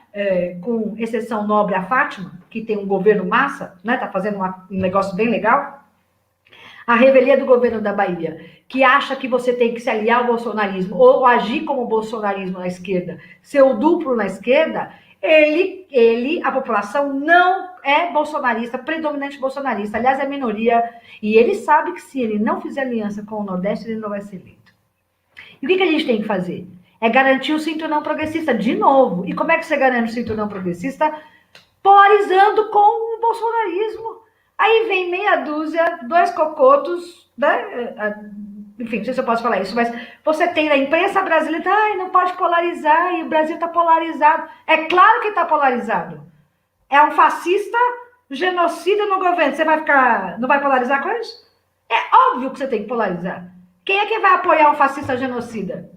com exceção nobre a Fátima, que tem um governo massa, né, tá fazendo um negócio bem legal, a revelia do governo da Bahia, que acha que você tem que se aliar ao bolsonarismo ou agir como bolsonarismo na esquerda, ser o duplo na esquerda, a população não é bolsonarista, predominante bolsonarista, aliás, é minoria, e ele sabe que se ele não fizer aliança com o Nordeste, ele não vai ser eleito. E o que a gente tem que fazer? É garantir o cinturão progressista de novo. E como é que você garante o cinturão progressista? Polarizando com o bolsonarismo. Aí vem meia dúzia, 2 cocotos, né? Enfim, não sei se eu posso falar isso, mas você tem na imprensa brasileira, não pode polarizar, e o Brasil está polarizado. É claro que está polarizado. É um fascista genocida no governo. Você não vai polarizar com eles? É óbvio que você tem que polarizar. Quem é que vai apoiar um fascista genocida?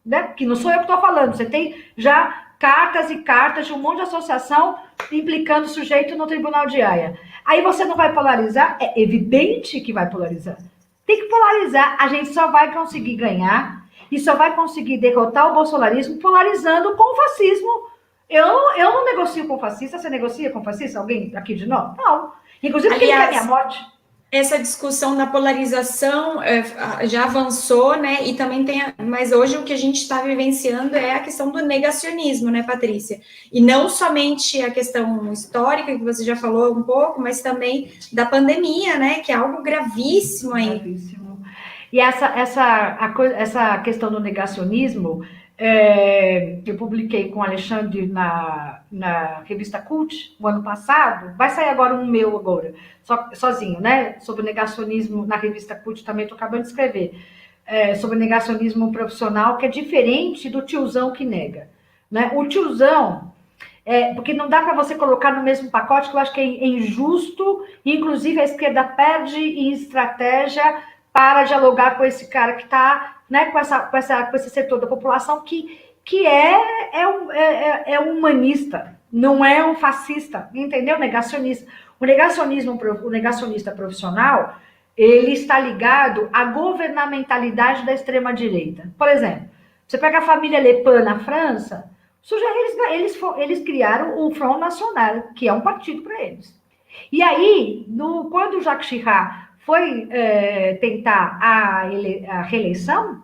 Né? Que não sou eu que estou falando. Você tem já cartas e cartas de um monte de associação implicando o sujeito no Tribunal de Haia. Aí você não vai polarizar? É evidente que vai polarizar. Tem que polarizar. A gente só vai conseguir ganhar e só vai conseguir derrotar o bolsonarismo polarizando com o fascismo. Eu não negocio com fascista. Você negocia com fascista? Alguém aqui de nós? Não. Inclusive, quem quer minha morte? Essa discussão da polarização já avançou, né? E também mas hoje o que a gente está vivenciando é a questão do negacionismo, né, Patrícia? E não somente a questão histórica, que você já falou um pouco, mas também da pandemia, né? Que é algo gravíssimo aí. Gravíssimo. E essa questão do negacionismo, que eu publiquei com o Alexandre na revista Cult, o ano passado, vai sair agora um meu agora, sozinho, né? Sobre negacionismo na revista Cult também estou acabando de escrever, sobre negacionismo profissional, que é diferente do tiozão que nega, né? O tiozão, porque não dá para você colocar no mesmo pacote, que eu acho que é injusto, e inclusive a esquerda perde em estratégia para dialogar com esse cara que está, né, com esse setor da população que é humanista, não é um fascista, entendeu? Negacionista. O negacionista profissional, ele está ligado à governamentalidade da extrema-direita. Por exemplo, você pega a família Le Pen na França, eles criaram o Front National, que é um partido para eles. E aí, quando o Jacques Chirac foi tentar a reeleição,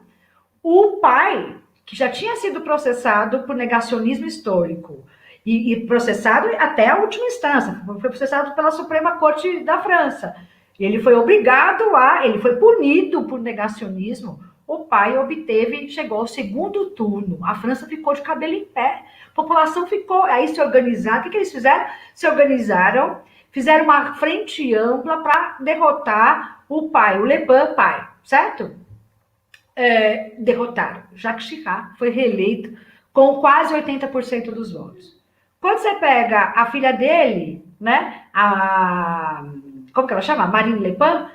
o pai, que já tinha sido processado por negacionismo histórico, e processado até a última instância, foi processado pela Suprema Corte da França, e ele foi ele foi punido por negacionismo, o pai chegou ao segundo turno, a França ficou de cabelo em pé, a população ficou, aí se organizaram, o que eles fizeram? Se organizaram, fizeram uma frente ampla para derrotar o pai, o Le Pen pai, certo? Derrotaram. Jacques Chirac foi reeleito com quase 80% dos votos. Quando você pega a filha dele, né, como que ela chama? Marine Le Pen,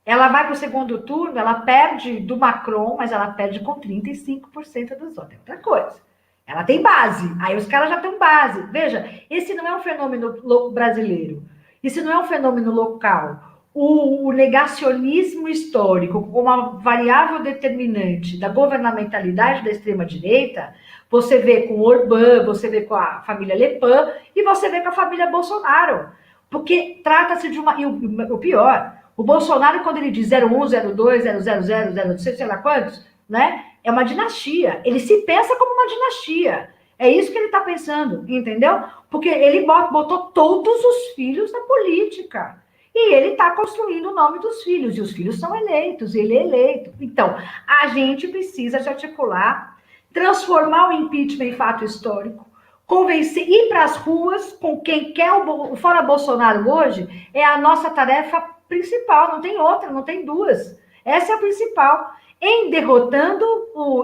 ela vai para o segundo turno, ela perde do Macron, mas ela perde com 35% dos votos. É outra coisa. Ela tem base. Aí os caras já têm base. Veja, esse não é um fenômeno brasileiro. Isso não é um fenômeno local. O negacionismo histórico, como uma variável determinante da governamentalidade da extrema-direita, você vê com Orbán, você vê com a família Le Pen e você vê com a família Bolsonaro. Porque trata-se de uma... E o pior, o Bolsonaro, quando ele diz 01, 02, 000, sei lá quantos, né? É uma dinastia. Ele se pensa como uma dinastia. É isso que ele está pensando, entendeu? Porque ele botou todos os filhos na política. E ele está construindo o nome dos filhos. E os filhos são eleitos, ele é eleito. Então, a gente precisa se articular, transformar o impeachment em fato histórico, convencer, ir para as ruas com quem quer o fora Bolsonaro hoje, é a nossa tarefa principal, não tem outra, não tem duas. Essa é a principal. Em derrotando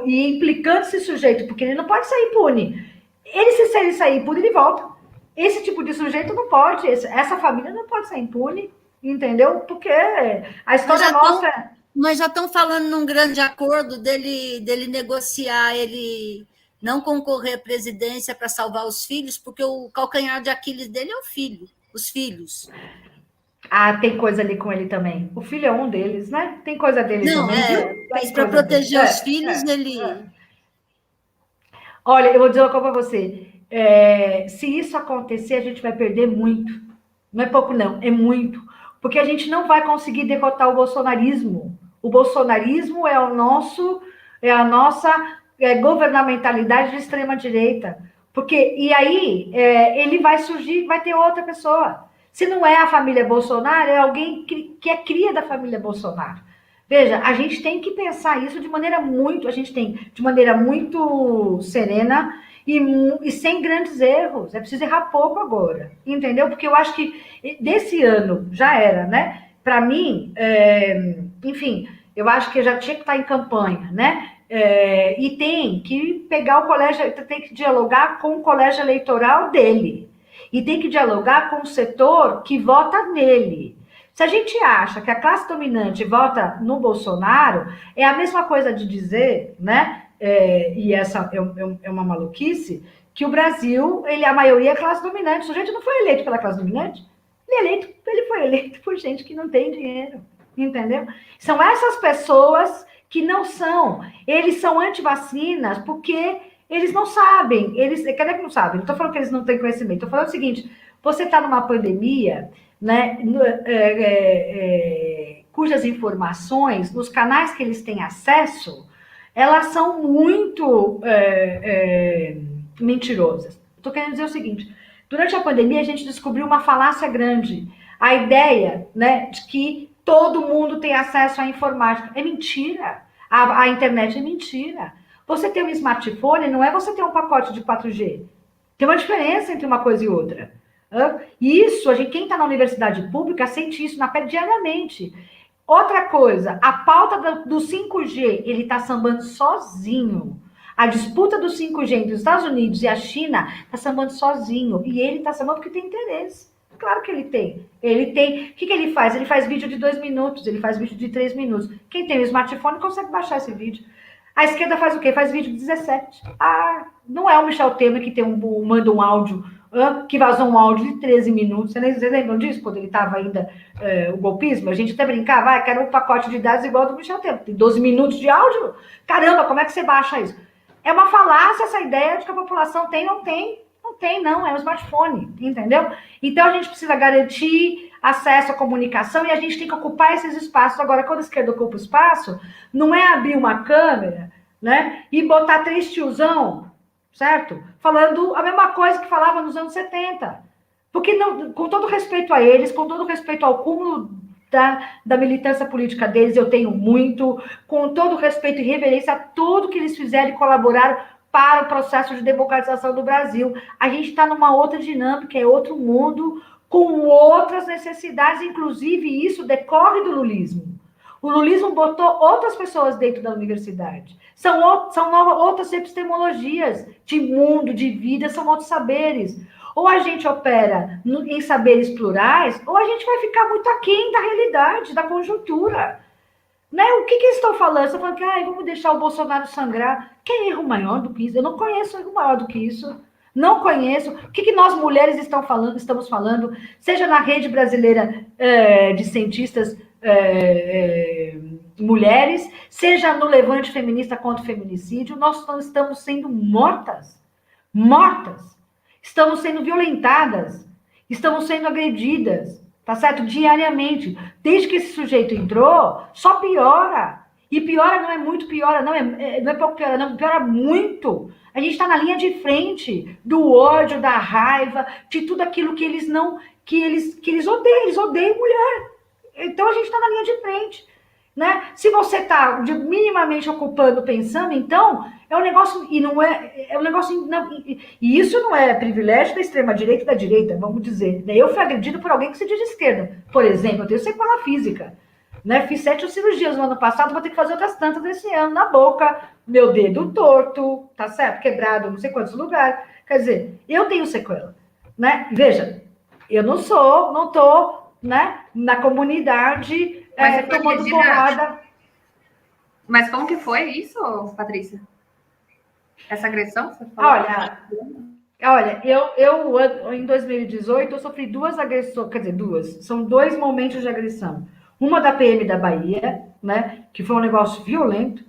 e implicando esse sujeito, porque ele não pode sair impune. Se ele sair impune, ele volta. Esse tipo de sujeito não pode, essa família não pode sair impune, entendeu? Porque a história mostra... Mas já estão falando num grande acordo dele negociar, ele não concorrer à presidência para salvar os filhos, porque o calcanhar de Aquiles dele é os filhos. Ah, tem coisa ali com ele também. O filho é um deles, né? Tem coisa dele não, também. Mas para proteger os filhos, ele... Olha, eu vou dizer uma coisa para você. Se isso acontecer, a gente vai perder muito. Não é pouco, não. É muito. Porque a gente não vai conseguir derrotar o bolsonarismo. O bolsonarismo é a nossa governamentalidade de extrema-direita. E aí, ele vai surgir, vai ter outra pessoa. Se não é a família Bolsonaro, é alguém que é cria da família Bolsonaro. Veja, a gente tem que pensar isso de maneira muito serena e sem grandes erros. É preciso errar pouco agora, entendeu? Porque eu acho que desse ano já era, né? Para mim, enfim, eu acho que já tinha que estar em campanha, né? E tem que pegar o colégio, tem que dialogar com o colégio eleitoral dele. E tem que dialogar com o setor que vota nele. Se a gente acha que a classe dominante vota no Bolsonaro, é a mesma coisa de dizer, né? E essa é uma maluquice, que o Brasil, a maioria é classe dominante. O sujeito não foi eleito pela classe dominante. Ele foi eleito por gente que não tem dinheiro, entendeu? São essas pessoas que não são. Eles são anti-vacinas porque eles não sabem. Cadê que não sabem? Não estou falando que eles não têm conhecimento. Estou falando o seguinte, você está numa pandemia, né, cujas informações, nos canais que eles têm acesso, elas são muito mentirosas. Estou querendo dizer o seguinte, durante a pandemia a gente descobriu uma falácia grande. A ideia, né, de que todo mundo tem acesso à informática. É mentira. A internet é mentira. Você ter um smartphone não é você ter um pacote de 4G. Tem uma diferença entre uma coisa e outra. Isso, quem está na universidade pública sente isso na pele diariamente. Outra coisa, a pauta do 5G, ele está sambando sozinho. A disputa do 5G entre os Estados Unidos e a China está sambando sozinho. E ele está sambando porque tem interesse. Claro que ele tem. O que ele faz? Ele faz vídeo de 2 minutos, ele faz vídeo de 3 minutos. Quem tem um smartphone consegue baixar esse vídeo. A esquerda faz o quê? Faz vídeo de 17. Não é o Michel Temer que manda um áudio, que vazou um áudio de 13 minutos. Vocês lembram disso? Quando ele estava ainda o golpismo? A gente até brincava, quero um pacote de dados igual ao do Michel Temer. Tem 12 minutos de áudio? Caramba, como é que você baixa isso? É uma falácia essa ideia de que a população tem, não tem. Não tem, não. É um smartphone, entendeu? Então, a gente precisa garantir acesso à comunicação e a gente tem que ocupar esses espaços. Agora, quando a esquerda ocupa o espaço, não é abrir uma câmera, né, e botar 3 tiozão, certo? Falando a mesma coisa que falava nos anos 70. Porque, não, com todo respeito a eles, com todo respeito ao cúmulo da militância política deles, eu tenho muito, com todo respeito e reverência a tudo que eles fizeram e colaboraram para o processo de democratização do Brasil. A gente está numa outra dinâmica, é outro mundo, com outras necessidades, inclusive isso decorre do lulismo. O lulismo botou outras pessoas dentro da universidade. São outras epistemologias de mundo, de vida, são outros saberes. Ou a gente opera em saberes plurais, ou a gente vai ficar muito aquém da realidade, da conjuntura. Né? O que eles estão falando? Estão falando que vamos deixar o Bolsonaro sangrar. Que erro maior do que isso? Eu não conheço erro maior do que isso. Não conheço. O que nós mulheres estamos falando, seja na rede brasileira de cientistas mulheres, seja no levante feminista contra o feminicídio, nós estamos sendo mortas. Estamos sendo violentadas. estão sendo agredidas, tá certo? Diariamente. Desde que esse sujeito entrou, só piora. E piora não é muito piora, não é pouco piora, não, piora muito. A gente está na linha de frente do ódio, da raiva, de tudo aquilo que eles não, que eles odeiam mulher. Então a gente está na linha de frente, né? Se você está minimamente ocupando, pensando, então é um negócio e não é um negócio não, e isso não é privilégio da extrema direita e da direita, vamos dizer. Né? Eu fui agredido por alguém que se diz de esquerda, por exemplo, eu tenho sequela física. Né? Fiz 7 cirurgias no ano passado, vou ter que fazer outras tantas esse ano na boca, meu dedo torto, tá certo? Quebrado, não sei quantos lugares. Quer dizer, eu tenho sequela, né? Veja, eu não tô, né, na comunidade tomando porrada. Mas como que foi isso, Patrícia? Essa agressão que você falou? Olha, eu em 2018 eu sofri 2 agressões, quer dizer, são 2 momentos de agressão. Uma da PM da Bahia, né, que foi um negócio violento.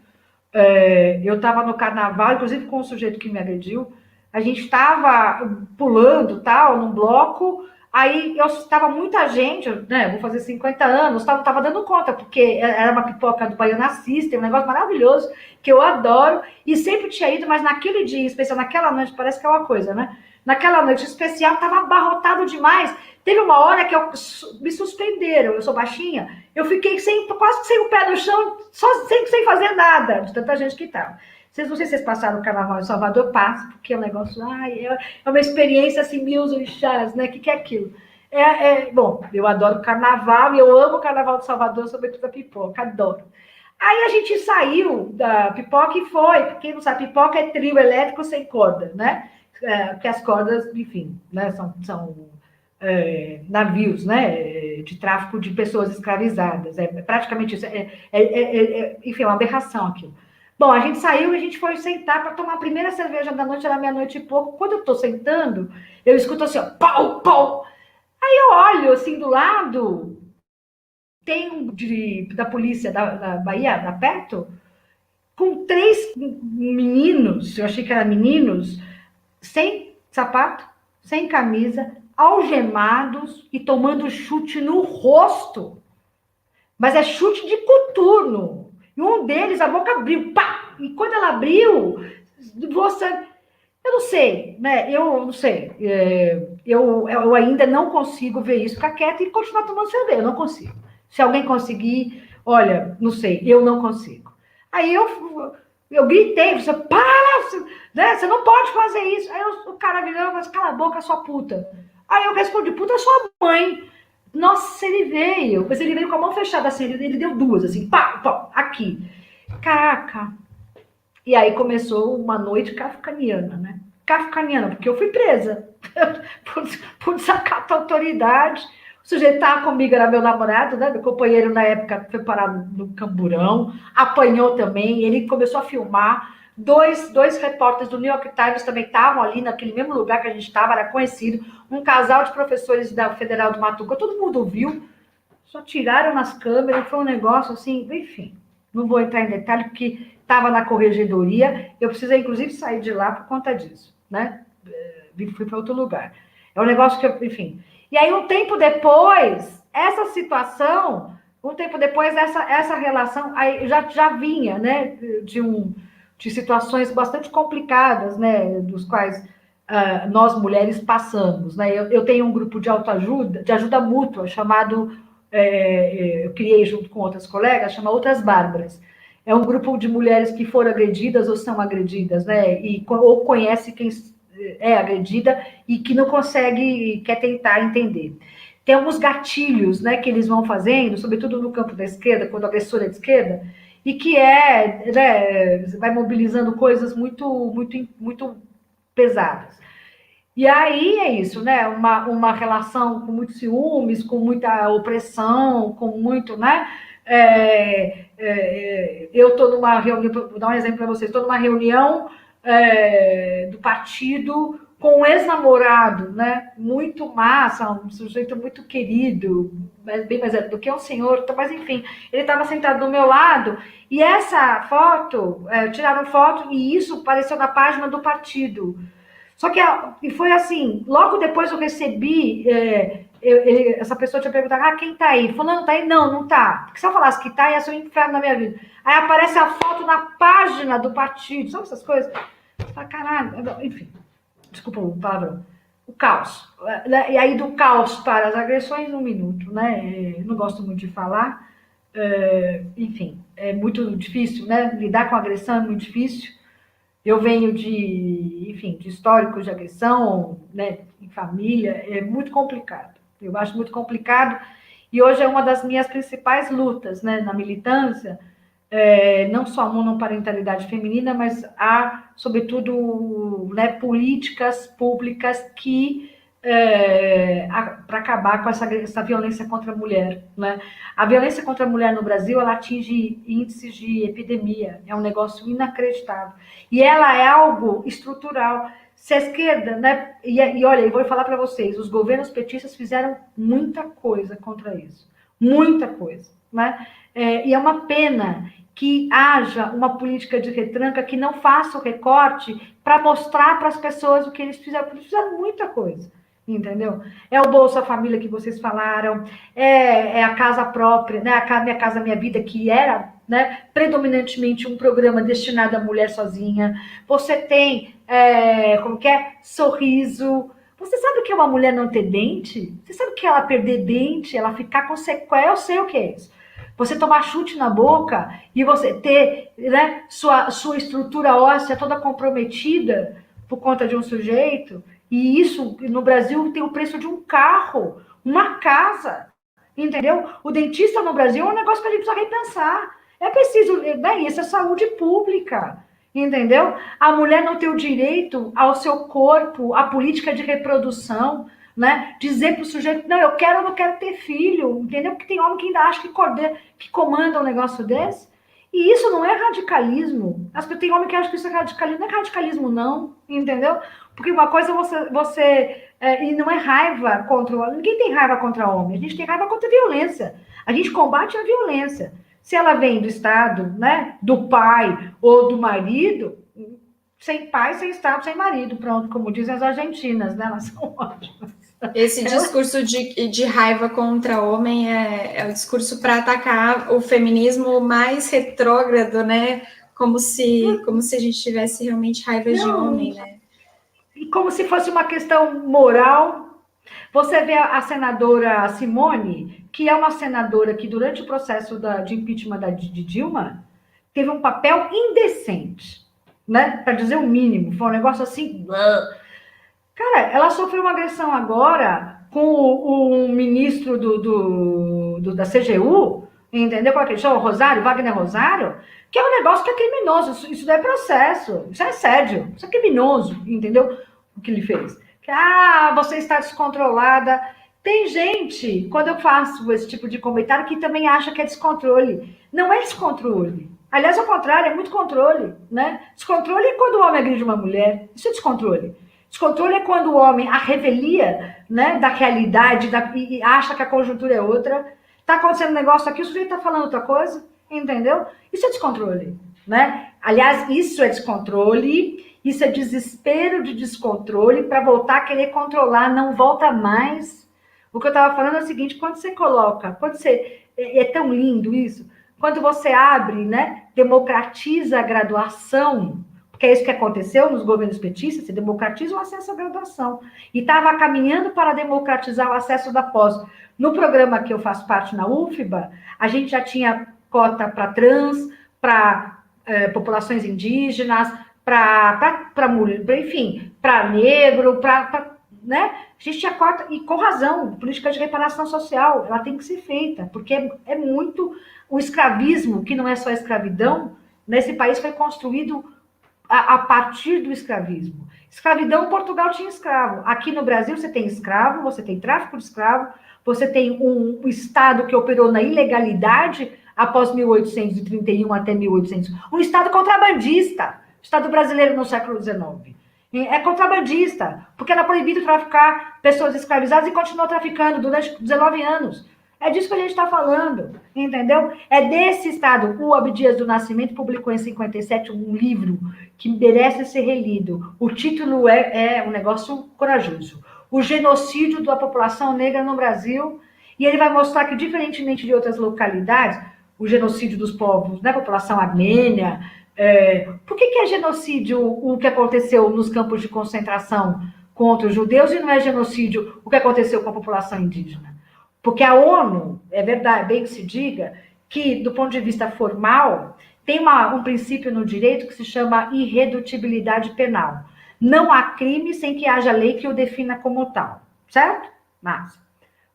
Eu estava no carnaval, inclusive com um sujeito que me agrediu. A gente estava pulando, tal, num bloco. Aí estava muita gente, né? Vou fazer 50 anos, não estava dando conta, porque era uma pipoca do Baiana System, um negócio maravilhoso, que eu adoro, e sempre tinha ido, mas naquele dia, em especial naquela noite, parece que é uma coisa, né? Naquela noite especial, estava abarrotado demais. Teve uma hora que me suspenderam, eu sou baixinha, eu fiquei quase sem o pé no chão, só sem fazer nada, de tanta gente que estava. Não sei se vocês passaram o carnaval em Salvador, eu passo, porque é um negócio, é uma experiência assim, mil orixás, né? O que é aquilo? Bom, eu adoro carnaval, e eu amo o carnaval de Salvador, sobretudo a pipoca, adoro. Aí a gente saiu da pipoca e foi, quem não sabe, pipoca é trio elétrico sem corda, né? Porque as cordas, enfim, né, são navios, né, de tráfico de pessoas escravizadas. Praticamente isso. Enfim, é uma aberração aquilo. Bom, a gente saiu e a gente foi sentar para tomar a primeira cerveja da noite, era meia-noite e pouco. Quando eu estou sentando, eu escuto assim, ó, pau, pau. Aí eu olho assim do lado, tem um da polícia da Bahia, da perto, com 3 meninos, eu achei que eram meninos, sem sapato, sem camisa, algemados e tomando chute no rosto. Mas é chute de coturno. E um deles, a boca abriu, pá! E quando ela abriu, você... Eu não sei, né? Eu não sei. Eu ainda não consigo ver isso, ficar quieta e continuar tomando cerveja. Eu não consigo. Se alguém conseguir, olha, não sei, eu não consigo. Aí eu gritei, você para, né? Você não pode fazer isso. Aí o cara virou e falou assim, cala a boca, sua puta. Aí eu respondi, puta, sua mãe. Nossa, ele veio. Mas ele veio com a mão fechada assim, ele deu 2, assim, pá, pá, aqui. Caraca. E aí começou uma noite kafkaniana, né? Kafkaniana, porque eu fui presa por desacato à autoridade. O sujeito estava comigo, era meu namorado, né? Meu companheiro na época foi parar no Camburão, apanhou também, ele começou a filmar. 2 repórteres do New York Times também estavam ali naquele mesmo lugar que a gente estava, era conhecido. Um casal de professores da Federal do Mato Grosso, todo mundo viu, só tiraram nas câmeras, foi um negócio assim, enfim. Não vou entrar em detalhe, porque estava na corregedoria, eu precisei, inclusive, sair de lá por conta disso, né? Fui para outro lugar. É um negócio que, enfim. E aí, um tempo depois, essa situação, essa relação, aí já vinha, né, de situações bastante complicadas, né, dos quais nós mulheres passamos, né? Eu tenho um grupo de autoajuda, de ajuda mútua, chamado, eu criei junto com outras colegas, chama Outras Bárbaras. É um grupo de mulheres que foram agredidas ou são agredidas, né? Ou conhece quem é agredida e que não consegue, quer tentar entender. Tem alguns gatilhos, né, que eles vão fazendo, sobretudo no campo da esquerda, quando o agressor é de esquerda, e que né, vai mobilizando coisas muito, muito, muito pesadas. E aí é isso, né? Uma relação com muitos ciúmes, com muita opressão, com muito, né? Eu estou numa reunião, vou dar um exemplo para vocês, estou numa reunião do partido com um ex-namorado, né? Muito massa, um sujeito muito querido, bem mais do que um senhor, mas enfim, ele estava sentado do meu lado, e essa foto, tiraram foto, e isso apareceu na página do partido. Só que e foi assim, logo depois eu recebi, essa pessoa tinha perguntado, quem tá aí? Fulano tá aí? Não, não tá. Porque se eu falasse que tá, ia ser um inferno na minha vida. Aí aparece a foto na página do partido, sabe essas coisas? Fala, caralho, enfim, desculpa o palavrão. O caos. E aí do caos para as agressões, 1 minuto, né? Não gosto muito de falar. Enfim, é muito difícil, né? Lidar com agressão é muito difícil. Eu venho de históricos de agressão, né, em família, é muito complicado. Eu acho muito complicado. E hoje é uma das minhas principais lutas, né, na militância, não só a monoparentalidade feminina, mas há, sobretudo, né, políticas públicas que para acabar com essa violência contra a mulher, né? A violência contra a mulher no Brasil, ela atinge índices de epidemia, é um negócio inacreditável. E ela é algo estrutural. Se a esquerda, né? E olha, eu vou falar para vocês, os governos petistas fizeram muita coisa contra isso, muita coisa, né? E é uma pena que haja uma política de retranca que não faça o recorte para mostrar para as pessoas o que eles fizeram. Eles fizeram muita coisa, entendeu? É o Bolsa Família que vocês falaram, é a casa própria, né? A Minha Casa Minha Vida, que era, né, predominantemente um programa destinado à mulher sozinha. Você tem, como que é? Sorriso. Você sabe o que é uma mulher não ter dente? Você sabe o que é ela perder dente, ela ficar com sequela? Eu sei o que é isso. Você tomar chute na boca e você ter, né, sua estrutura óssea toda comprometida por conta de um sujeito. E isso, no Brasil, tem o preço de um carro, uma casa, entendeu? O dentista no Brasil é um negócio que a gente precisa repensar. É preciso, né, isso é saúde pública, entendeu? A mulher não tem o direito ao seu corpo, à política de reprodução, né? Dizer para o sujeito, não, eu quero ou não quero ter filho, entendeu? Porque tem homem que ainda acha que comanda um negócio desse. E isso não é radicalismo. Tem homem que acha que isso é radicalismo. Não é radicalismo, não, entendeu? Porque uma coisa e não é raiva contra o homem. Ninguém tem raiva contra o homem. A gente tem raiva contra a violência. A gente combate a violência. Se ela vem do Estado, né, do pai ou do marido, sem pai, sem Estado, sem marido, pronto, como dizem as argentinas, né? Elas são ótimas. Esse discurso de raiva contra o homem é o discurso para atacar o feminismo mais retrógrado, né? Como se a gente tivesse realmente raiva de homem, né? E como se fosse uma questão moral. Você vê a senadora Simone, que é uma senadora que, durante o processo de impeachment de Dilma, teve um papel indecente, né? Para dizer o mínimo. Foi um negócio assim. Cara, ela sofreu uma agressão agora com o ministro da CGU, entendeu? Qual é que ele chama? Rosário, Wagner Rosário, que é um negócio que é criminoso. Isso não é processo, isso é assédio, isso é criminoso, entendeu? O que ele fez. Você está descontrolada. Tem gente, quando eu faço esse tipo de comentário, que também acha que é descontrole. Não é descontrole. Aliás, ao contrário, é muito controle, né? Descontrole é quando o homem agride uma mulher. Isso é descontrole. Descontrole é quando o homem a revelia, né, da realidade e acha que a conjuntura é outra. Está acontecendo um negócio aqui, o sujeito está falando outra coisa, entendeu? Isso é descontrole, né? Aliás, isso é descontrole, isso é desespero de descontrole para voltar a querer controlar, não volta mais. O que eu estava falando é o seguinte, é tão lindo isso, quando você abre, né, democratiza a graduação, porque é isso que aconteceu nos governos petistas, se democratiza o acesso à graduação. E estava caminhando para democratizar o acesso da pós. No programa que eu faço parte na UFBA, a gente já tinha cota para trans, para populações indígenas, para mulher, enfim, para negro, né? A gente tinha cota, e com razão, política de reparação social, ela tem que ser feita, porque é muito o escravismo, que não é só escravidão, nesse país foi construído a partir do escravismo. Escravidão, Portugal tinha escravo. Aqui no Brasil você tem escravo, você tem tráfico de escravo, você tem um Estado que operou na ilegalidade após 1831 até 1800. Um Estado contrabandista. O Estado brasileiro no século XIX. É contrabandista, porque era proibido traficar pessoas escravizadas e continuou traficando durante 19 anos. É disso que a gente está falando, entendeu? É desse Estado. O Abdias do Nascimento publicou em 57 um livro que merece ser relido. O título é um negócio corajoso. O genocídio da população negra no Brasil. E ele vai mostrar que, diferentemente de outras localidades, o genocídio dos povos, né, população armênia, por que é genocídio o que aconteceu nos campos de concentração contra os judeus e não é genocídio o que aconteceu com a população indígena? Porque a ONU, é verdade, bem que se diga, que, do ponto de vista formal, tem um princípio no direito que se chama irredutibilidade penal. Não há crime sem que haja lei que o defina como tal, certo? Mas,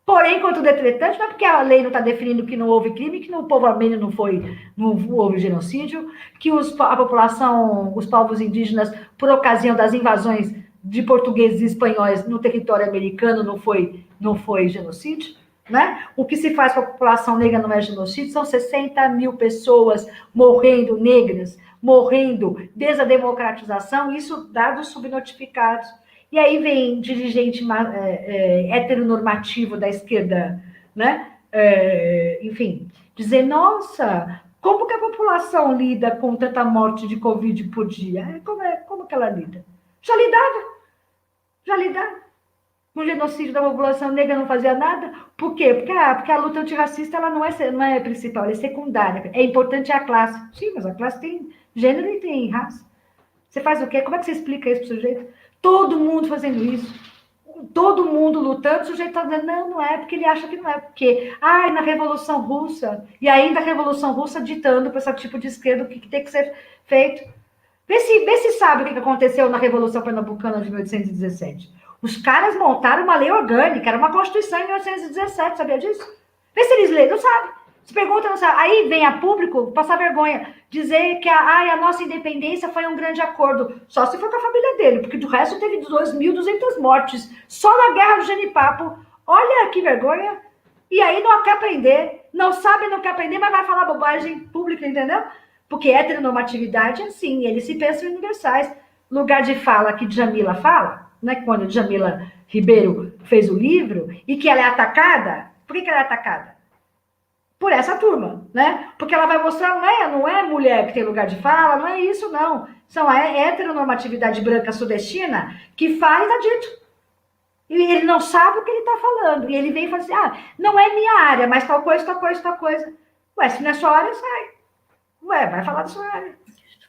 porém, quanto detretante, não é porque a lei não está definindo que não houve crime, que no povo armênio não houve genocídio, que a população, os povos indígenas, por ocasião das invasões de portugueses e espanhóis no território americano, não foi genocídio. Né? O que se faz com a população negra não é genocídio, são 60 mil pessoas morrendo, negras, morrendo desde a democratização, isso dados subnotificados. E aí vem dirigente heteronormativo da esquerda, né? Enfim, dizer, nossa, como que a população lida com tanta morte de Covid por dia? Como que ela lida? Já lidava. O genocídio da população negra não fazia nada. Por quê? Porque a luta antirracista ela não é principal, ela é secundária. É importante a classe. Sim, mas a classe tem gênero e tem raça. Você faz o quê? Como é que você explica isso para o sujeito? Todo mundo fazendo isso. Todo mundo lutando, o sujeito está dizendo, não é, porque ele acha que não é. Porque, na Revolução Russa, e ainda a Revolução Russa ditando para esse tipo de esquerda o que tem que ser feito. Vê se sabe o que aconteceu na Revolução Pernambucana de 1817. Os caras montaram uma lei orgânica, era uma Constituição em 1817, sabia disso? Vê se eles leem, não sabem. Se pergunta, não sabe. Aí vem a público passar vergonha, dizer que a nossa independência foi um grande acordo. Só se for com a família dele, porque do resto teve 2.200 mortes, só na Guerra do Genipapo. Olha que vergonha. E aí não quer aprender, não sabe, não quer aprender, mas vai falar bobagem pública, entendeu? Porque heteronormatividade é assim, eles se pensam universais. Lugar de fala que Djamila fala, né, quando Djamila Ribeiro fez o livro, e que ela é atacada, por que ela é atacada? Por essa turma, né? Porque ela vai mostrar, não é mulher que tem lugar de fala, não é isso, não. São a heteronormatividade branca sudestina que faz a dito. E ele não sabe o que ele está falando. E ele vem e fala assim, não é minha área, mas tal coisa. Ué, se não é sua área, sai. Ué, vai falar da sua área.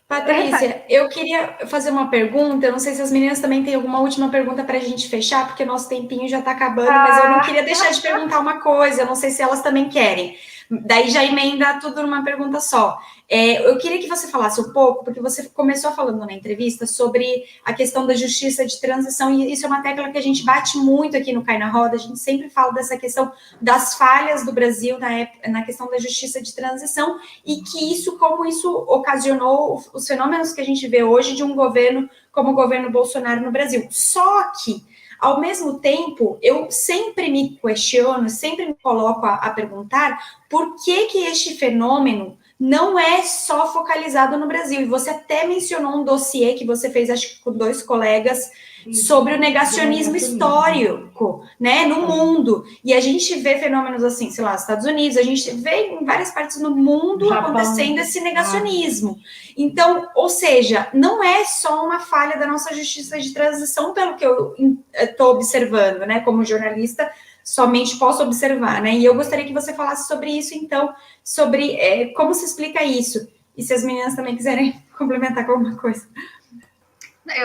Patrícia, eu queria fazer uma pergunta, eu não sei se as meninas também têm alguma última pergunta para a gente fechar, porque nosso tempinho já está acabando, mas eu não queria deixar de perguntar uma coisa, eu não sei se elas também querem. Daí já emenda tudo numa pergunta só. Eu queria que você falasse um pouco, porque você começou falando na entrevista sobre a questão da justiça de transição, e isso é uma tecla que a gente bate muito aqui no Cai na Roda, a gente sempre fala dessa questão das falhas do Brasil na questão da justiça de transição, e que como isso ocasionou os fenômenos que a gente vê hoje de um governo como o governo Bolsonaro no Brasil. Só que, ao mesmo tempo, eu sempre me questiono, sempre me coloco a perguntar por que este fenômeno não é só focalizado no Brasil. E você até mencionou um dossiê que você fez, acho que com 2 colegas, sobre o negacionismo histórico, né, no mundo. E a gente vê fenômenos assim, sei lá, Estados Unidos, a gente vê em várias partes do mundo acontecendo esse negacionismo. Então, ou seja, não é só uma falha da nossa justiça de transição, pelo que eu estou observando, né, como jornalista, somente posso observar, né, e eu gostaria que você falasse sobre isso, então, sobre como se explica isso, e se as meninas também quiserem complementar com alguma coisa.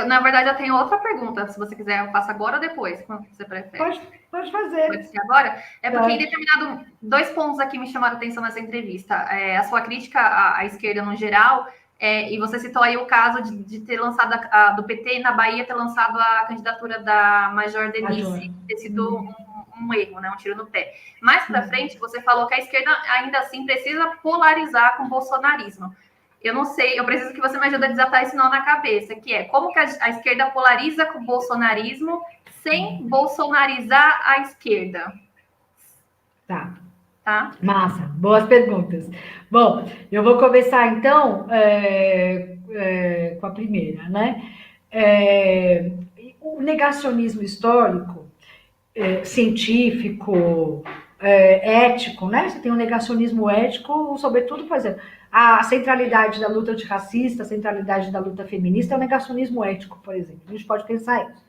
Na verdade, eu tenho outra pergunta. Se você quiser, eu faço agora ou depois? Quando você prefere? Pode fazer. Pode ser agora? Porque em determinado... 2 pontos aqui me chamaram a atenção nessa entrevista. A sua crítica à esquerda no geral, e você citou aí o caso de ter lançado do PT na Bahia, ter lançado a candidatura da Major Denise, ter sido um erro, né? Um tiro no pé. Mais para frente, você falou que a esquerda ainda assim precisa polarizar com o bolsonarismo. Eu não sei, eu preciso que você me ajude a desatar esse nó na cabeça, que é como que a esquerda polariza com o bolsonarismo sem bolsonarizar a esquerda. Tá? Massa, boas perguntas. Bom, eu vou começar então com a primeira, né? O negacionismo histórico, científico, ético, né? Você tem um negacionismo ético, sobretudo, por exemplo, a centralidade da luta antirracista, a centralidade da luta feminista é o negacionismo ético, por exemplo. A gente pode pensar isso.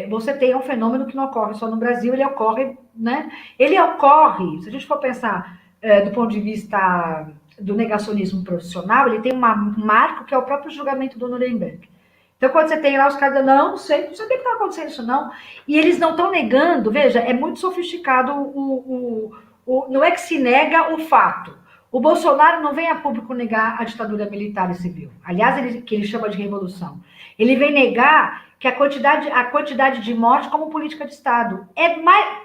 Você tem um fenômeno que não ocorre só no Brasil, ele ocorre, né? Ele ocorre, se a gente for pensar do ponto de vista do negacionismo profissional, ele tem um marco que é o próprio julgamento do Nuremberg. Então, quando você tem lá os caras, não sei o que está acontecendo isso, não. E eles não estão negando, veja, é muito sofisticado, não é que se nega o fato. O Bolsonaro não vem a público negar a ditadura militar e civil. Aliás, que ele chama de revolução. Ele vem negar que a quantidade de morte como política de Estado.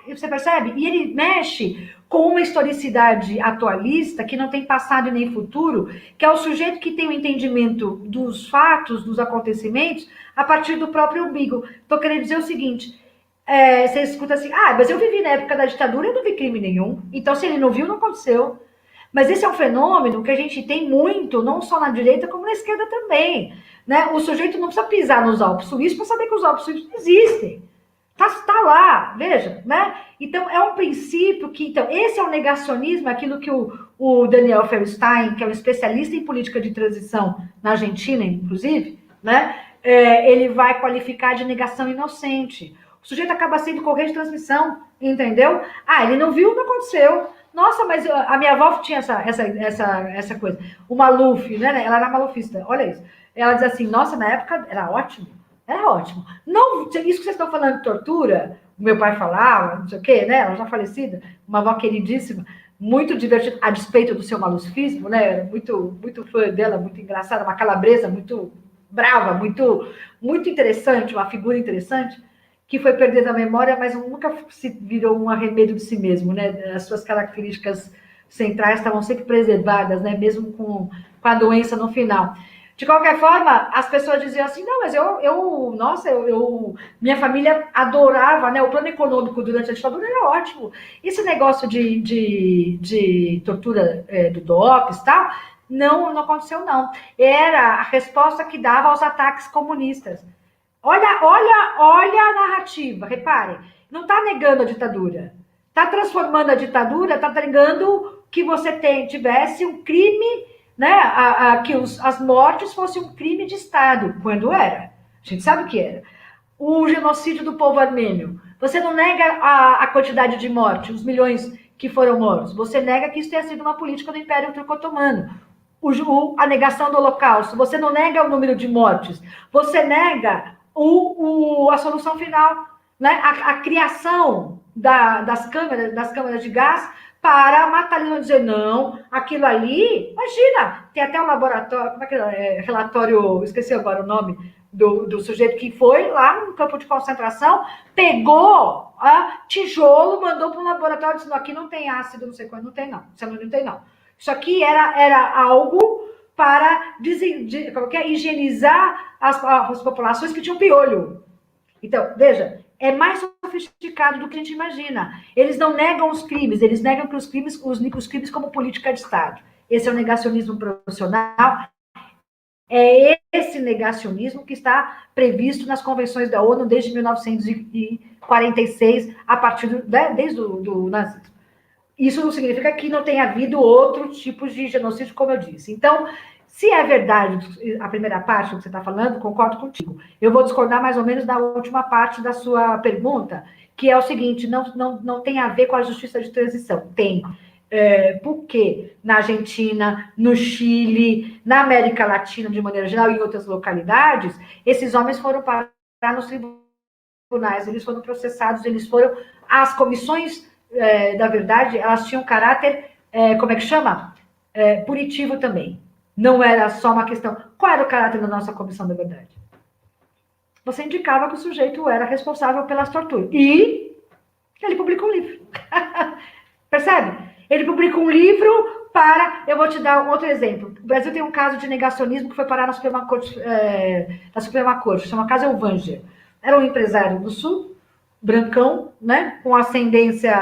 Você percebe? E ele mexe com uma historicidade atualista que não tem passado e nem futuro, que é o sujeito que tem o entendimento dos fatos, dos acontecimentos, a partir do próprio umbigo. Estou querendo dizer o seguinte, você escuta assim, mas eu vivi na época da ditadura e não vi crime nenhum. Então, se ele não viu, não aconteceu. Mas esse é um fenômeno que a gente tem muito, não só na direita, como na esquerda também. Né? O sujeito não precisa pisar nos Alpes suíços para saber que os Alpes suíços existem. Tá lá, veja, né? Então, é um princípio que... Então, esse é o negacionismo, aquilo que o Daniel Ferenstein, que é um especialista em política de transição na Argentina, inclusive, né? Ele vai qualificar de negação inocente. O sujeito acaba sendo correio de transmissão, entendeu? Ele não viu, não aconteceu. Nossa, mas a minha avó tinha essa coisa. O Maluf, né? Ela era malufista, olha isso. Ela diz assim, nossa, na época era ótimo. Era ótimo. Não, isso que vocês estão falando de tortura, o meu pai falava, não sei o quê, né? Ela já falecida, uma avó queridíssima, muito divertida, a despeito do seu malufismo, né? Era muito, muito fã dela, muito engraçada, uma calabresa muito brava, muito, muito interessante, uma figura interessante, que foi perdendo a memória, mas nunca se virou um arremedo de si mesmo, né? As suas características centrais estavam sempre preservadas, né? Mesmo com a doença no final. De qualquer forma, as pessoas diziam assim, não, mas minha família adorava, né? O plano econômico durante a ditadura era ótimo. Esse negócio de tortura do DOPS e tal, não aconteceu, não. Era a resposta que dava aos ataques comunistas. Olha a narrativa, reparem. Não está negando a ditadura. Está transformando a ditadura, está negando que você tivesse um crime, né, que as mortes fossem um crime de Estado, quando era. A gente sabe o que era. O genocídio do povo armênio. Você não nega a quantidade de mortes, os milhões que foram mortos. Você nega que isso tenha sido uma política do Império Turco-Otomano. A negação do Holocausto. Você não nega o número de mortes. Você nega a solução final, né? A criação das câmeras de gás para matar, não dizer, não, aquilo ali, imagina, tem até um laboratório, como é que relatório, esqueci agora o nome do sujeito que foi lá no campo de concentração, pegou tijolo, mandou para um laboratório, disse, não, aqui não tem ácido, não sei quando, não tem não, Isso aqui era algo para higienizar as populações que tinham piolho. Então, veja, é mais sofisticado do que a gente imagina. Eles não negam os crimes, eles negam que os crimes como política de Estado. Esse é o negacionismo profissional. É esse negacionismo que está previsto nas convenções da ONU desde 1946, desde o nazismo. Isso não significa que não tenha havido outros tipos de genocídio, como eu disse. Então, se é verdade a primeira parte do que você está falando, concordo contigo. Eu vou discordar mais ou menos da última parte da sua pergunta, que é o seguinte, não tem a ver com a justiça de transição. Tem. Porque na Argentina, no Chile, na América Latina, de maneira geral, e em outras localidades, esses homens foram parar nos tribunais, eles foram processados, as comissões da verdade, elas tinham caráter, como é que chama? Punitivo também. Não era só uma questão... Qual era o caráter da nossa comissão da verdade? Você indicava que o sujeito era responsável pelas torturas. E ele publica um livro. Percebe? Ele publica um livro para... Eu vou te dar um outro exemplo. O Brasil tem um caso de negacionismo que foi parar na Suprema Corte. Chama caso Elvanger. Era um empresário do Sul, brancão, né, com ascendência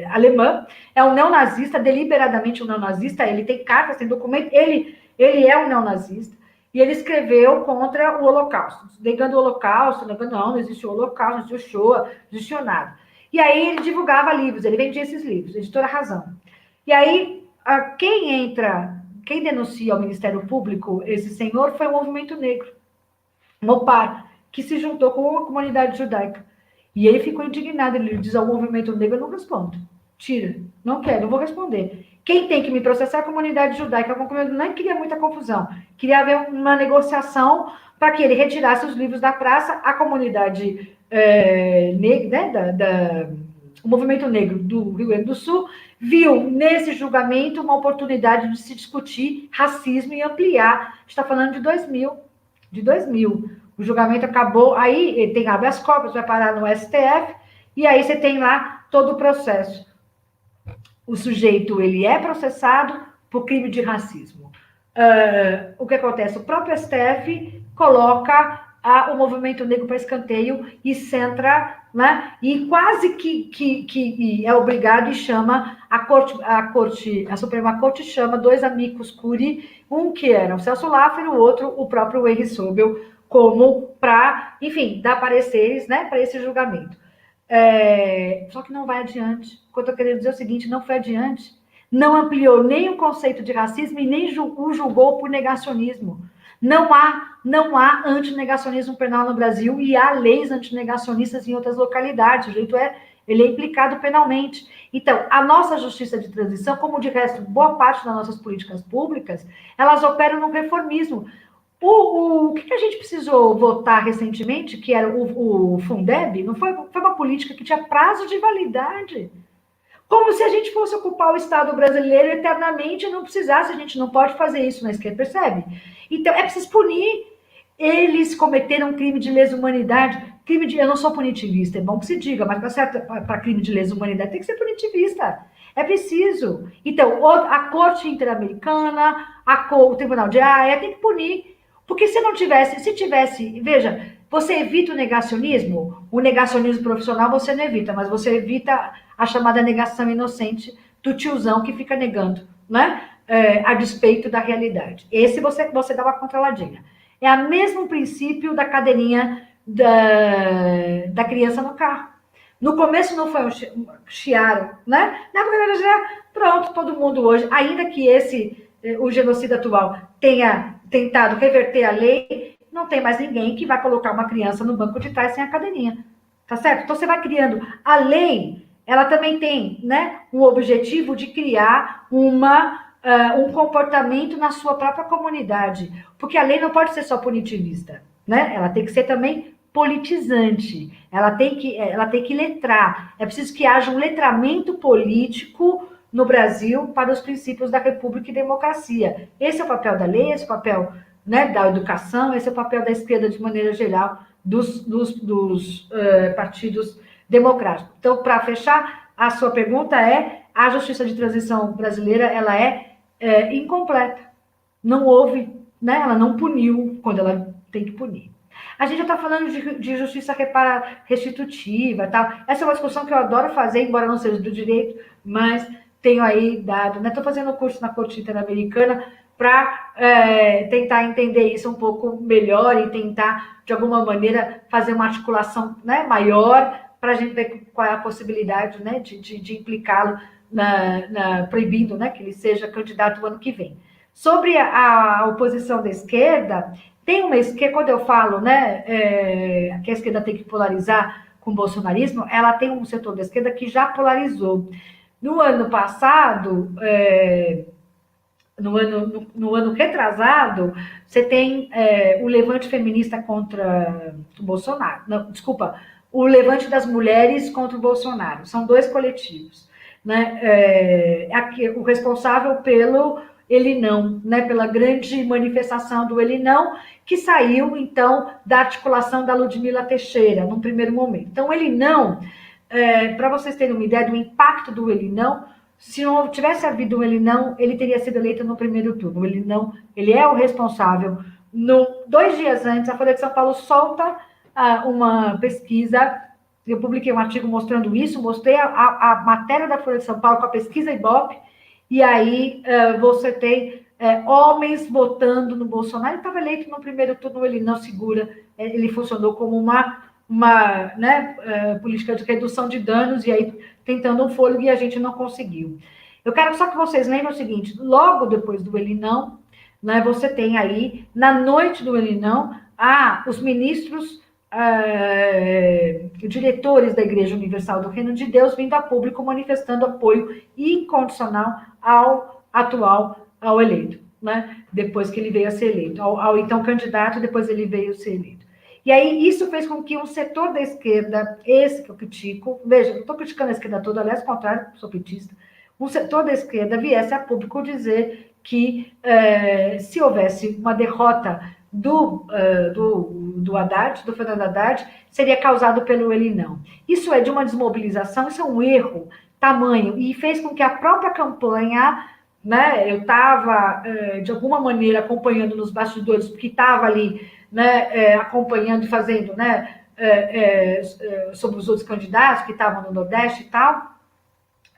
alemã, é um neonazista, deliberadamente um neonazista, ele tem cartas, tem documento, ele é um neonazista, e ele escreveu contra o Holocausto, negando o Holocausto, não existe o Holocausto, não existe o Shoah, não existe nada. E aí ele divulgava livros, ele vendia esses livros, Editora Razão. E aí, quem denuncia ao Ministério Público esse senhor foi o Movimento Negro, Mopar, que se juntou com a comunidade judaica. E ele ficou indignado, ele diz ao Movimento Negro, eu não respondo. Tira, não quero, não vou responder. Quem tem que me processar é a comunidade judaica. Eu não queria muita confusão. Queria haver uma negociação para que ele retirasse os livros da praça. A comunidade negra, né, o Movimento Negro do Rio Grande do Sul viu nesse julgamento uma oportunidade de se discutir racismo e ampliar. A gente está falando de 2000. O julgamento acabou, aí ele tem habeas corpus, vai parar no STF, e aí você tem lá todo o processo. O sujeito, ele é processado por crime de racismo. O que acontece? O próprio STF coloca o movimento negro para escanteio e centra, né? E quase que é obrigado e chama a Suprema Corte chama dois amigos curiae, um que era o Celso Laffer, o outro o próprio Henri Sobel, como para, enfim, dar pareceres, né, para esse julgamento. Só que não vai adiante. O que eu estou querendo dizer é o seguinte, não foi adiante. Não ampliou nem o conceito de racismo e nem o julgou por negacionismo. Não há antinegacionismo penal no Brasil e há leis antinegacionistas em outras localidades. O jeito ele é implicado penalmente. Então, a nossa justiça de transição, como de resto, boa parte das nossas políticas públicas, elas operam no reformismo. O que a gente precisou votar recentemente, que era o Fundeb, não foi uma política que tinha prazo de validade. Como se a gente fosse ocupar o Estado brasileiro eternamente e não precisasse, a gente não pode fazer isso na esquerda, percebe? Então, é preciso punir. Eles cometeram um crime de lesa humanidade. Eu não sou punitivista, é bom que se diga, mas para crime de lesa humanidade tem que ser punitivista. É preciso. Então, a Corte Interamericana, o Tribunal de Haia tem que punir. Porque se tivesse, veja, você evita o negacionismo profissional você não evita, mas você evita a chamada negação inocente do tiozão que fica negando, né? A despeito da realidade. Esse você dá uma controladinha. É o mesmo princípio da cadeirinha da criança no carro. No começo não foi um chiaro, né? Na época, pronto, todo mundo hoje, ainda que o genocida atual tenha tentado reverter a lei, não tem mais ninguém que vai colocar uma criança no banco de trás sem a cadeirinha, tá certo? Então você vai criando. A lei, ela também tem, né, um objetivo de criar um comportamento na sua própria comunidade, porque a lei não pode ser só punitivista, né? Ela tem que ser também politizante, ela tem que letrar. É preciso que haja um letramento político no Brasil para os princípios da República e democracia. Esse é o papel da lei, esse é o papel, né, da educação, esse é o papel da esquerda de maneira geral, dos partidos democráticos. Então, para fechar, a sua pergunta a justiça de transição brasileira, ela é incompleta. Não houve, né, ela não puniu quando ela tem que punir. A gente já está falando de justiça restitutiva, tal. Essa é uma discussão que eu adoro fazer, embora não seja do direito, mas tenho aí dado, né? Estou fazendo um curso na Corte Interamericana para tentar entender isso um pouco melhor e tentar, de alguma maneira, fazer uma articulação, né, maior para a gente ver qual é a possibilidade, né, de implicá-lo, proibindo, né, que ele seja candidato no ano que vem. Sobre a oposição da esquerda, tem uma esquerda, quando eu falo, né, que a esquerda tem que polarizar com o bolsonarismo, ela tem um setor da esquerda que já polarizou. No ano passado, no ano retrasado, você tem o levante feminista contra o Bolsonaro. Não, desculpa, o levante das mulheres contra o Bolsonaro. São dois coletivos, né? O responsável pelo Ele Não, né? Pela grande manifestação do Ele Não, que saiu, então, da articulação da Ludmila Teixeira, num primeiro momento. Então, Ele Não... para vocês terem uma ideia do impacto do Ele Não, se não tivesse havido um Ele Não, ele teria sido eleito no primeiro turno. O Ele Não, ele é o responsável. 2 dias antes, a Folha de São Paulo solta uma pesquisa, eu publiquei um artigo mostrando isso, mostrei a matéria da Folha de São Paulo com a pesquisa Ibope, e aí você tem homens votando no Bolsonaro. Ele estava eleito no primeiro turno, Ele Não segura, ele funcionou como uma, né, política de redução de danos, e aí tentando um fôlego, e a gente não conseguiu. Eu quero só que vocês lembrem o seguinte, logo depois do Ele Não, né, você tem aí, na noite do Ele Não, os ministros, diretores da Igreja Universal do Reino de Deus vindo a público manifestando apoio incondicional ao eleito, né, depois que ele veio a ser eleito, ao então candidato, depois ele veio a ser eleito. E aí isso fez com que um setor da esquerda, esse que eu critico, veja, não estou criticando a esquerda toda, aliás, ao contrário, sou petista, um setor da esquerda viesse a público dizer que se houvesse uma derrota do Haddad, do Fernando Haddad, seria causado pelo Ele Não. Isso é de uma desmobilização, isso é um erro tamanho, e fez com que a própria campanha, né, eu estava, de alguma maneira, acompanhando nos bastidores, porque estava ali, né, acompanhando e fazendo, né, sobre os outros candidatos que estavam no Nordeste e tal,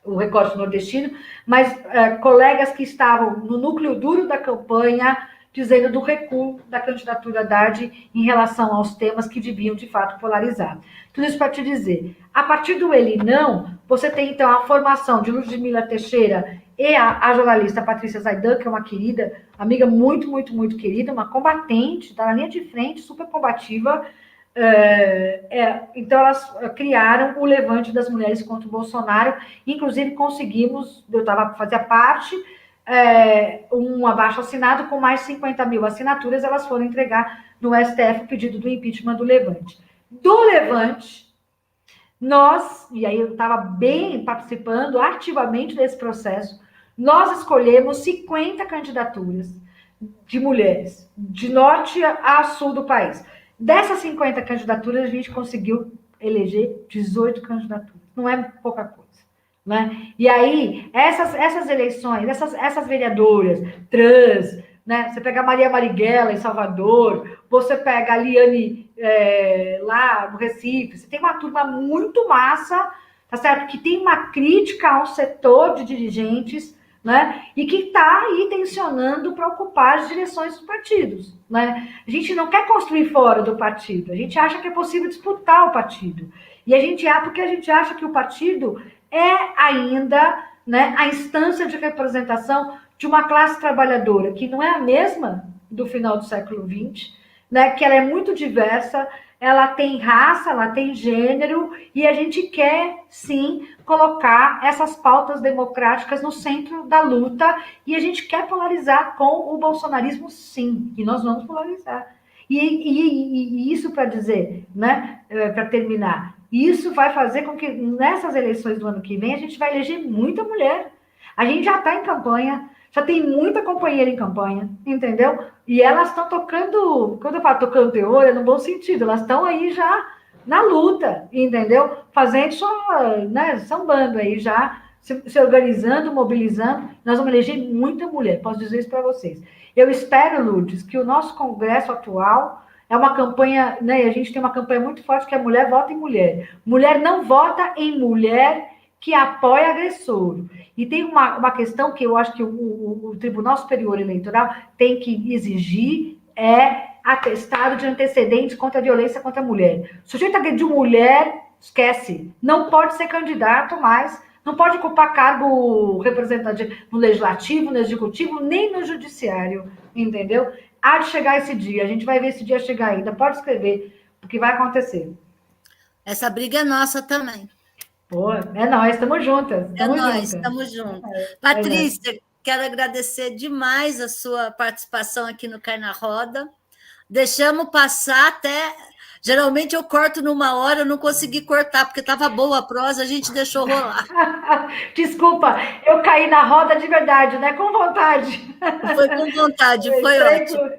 o recorte nordestino, mas colegas que estavam no núcleo duro da campanha, dizendo do recuo da candidatura Haddad em relação aos temas que deviam, de fato, polarizar. Tudo isso para te dizer, a partir do Ele Não, você tem, então, a formação de Ludmila Teixeira e a jornalista Patrícia Zaidan, que é uma querida, amiga muito, muito, muito querida, uma combatente, está na linha de frente, super combativa. Então, elas criaram o Levante das Mulheres contra o Bolsonaro, inclusive conseguimos, fazia parte, um abaixo-assinado com mais de 50 mil assinaturas, elas foram entregar no STF o pedido do impeachment do Levante. Do Levante, nós, e aí eu estava bem participando ativamente desse processo, nós escolhemos 50 candidaturas de mulheres, de norte a sul do país. Dessas 50 candidaturas, a gente conseguiu eleger 18 candidaturas. Não é pouca coisa, né? E aí, essas eleições, essas vereadoras trans, né? Você pega a Maria Marighella em Salvador, você pega a Liane lá no Recife, você tem uma turma muito massa, tá certo? Que tem uma crítica ao setor de dirigentes, né? E que está aí tensionando para ocupar as direções dos partidos, né? A gente não quer construir fora do partido, a gente acha que é possível disputar o partido. E porque a gente acha que o partido é ainda, né, a instância de representação de uma classe trabalhadora que não é a mesma do final do século XX, né, que ela é muito diversa, ela tem raça, ela tem gênero, e a gente quer, sim, colocar essas pautas democráticas no centro da luta, e a gente quer polarizar com o bolsonarismo, sim, e nós vamos polarizar. E isso para dizer, né, para terminar, isso vai fazer com que nessas eleições do ano que vem a gente vai eleger muita mulher. A gente já está em campanha, já tem muita companheira em campanha, entendeu? E elas estão tocando, quando eu falo tocando terror, é no bom sentido, elas estão aí já na luta, entendeu? Fazendo só, né, sambando aí já, se organizando, mobilizando. Nós vamos eleger muita mulher, posso dizer isso para vocês. Eu espero, Lourdes, que o nosso Congresso atual é uma campanha, né, a gente tem uma campanha muito forte que é mulher vota em mulher. Mulher não vota em mulher que apoia agressor. E tem uma questão que eu acho que o Tribunal Superior Eleitoral tem que exigir, atestado de antecedentes contra a violência contra a mulher. O sujeito agrediu mulher, esquece, não pode ser candidato mais, não pode ocupar cargo representativo no Legislativo, no Executivo, nem no Judiciário, entendeu? Há de chegar esse dia, a gente vai ver esse dia chegar ainda, pode escrever, porque vai acontecer. Essa briga é nossa também. Pô, é nós, estamos juntas. Estamos juntas. Patrícia, quero agradecer demais a sua participação aqui no Cai na Roda. Deixamos passar até... Geralmente eu corto numa hora, eu não consegui cortar, porque estava boa a prosa, a gente deixou rolar. Desculpa, eu caí na roda de verdade, né? Com vontade. Foi com vontade, foi ótimo.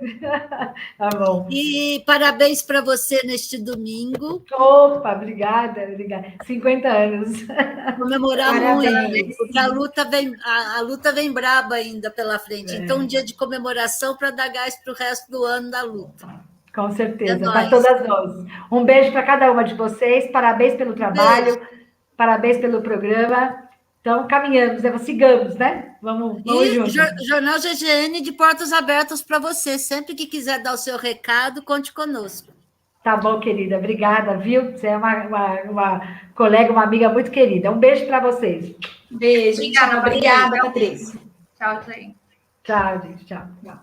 Tá bom. E parabéns para você neste domingo. Opa, obrigada. 50 anos. Comemorar muito, porque a luta vem braba ainda pela frente. Então, um dia de comemoração para dar gás para o resto do ano da luta. Com certeza, para todas nós. Um beijo para cada uma de vocês, parabéns pelo trabalho, parabéns pelo programa. Então, caminhamos, sigamos, né? Vamos juntos. Jornal GGN de portas abertas para você. Sempre que quiser dar o seu recado, conte conosco. Tá bom, querida. Obrigada, viu? Você é uma colega, uma amiga muito querida. Um beijo para vocês. Beijo. Obrigada, Obrigada, Patrícia. Tchau, gente. Tchau, gente. Tchau. Tchau.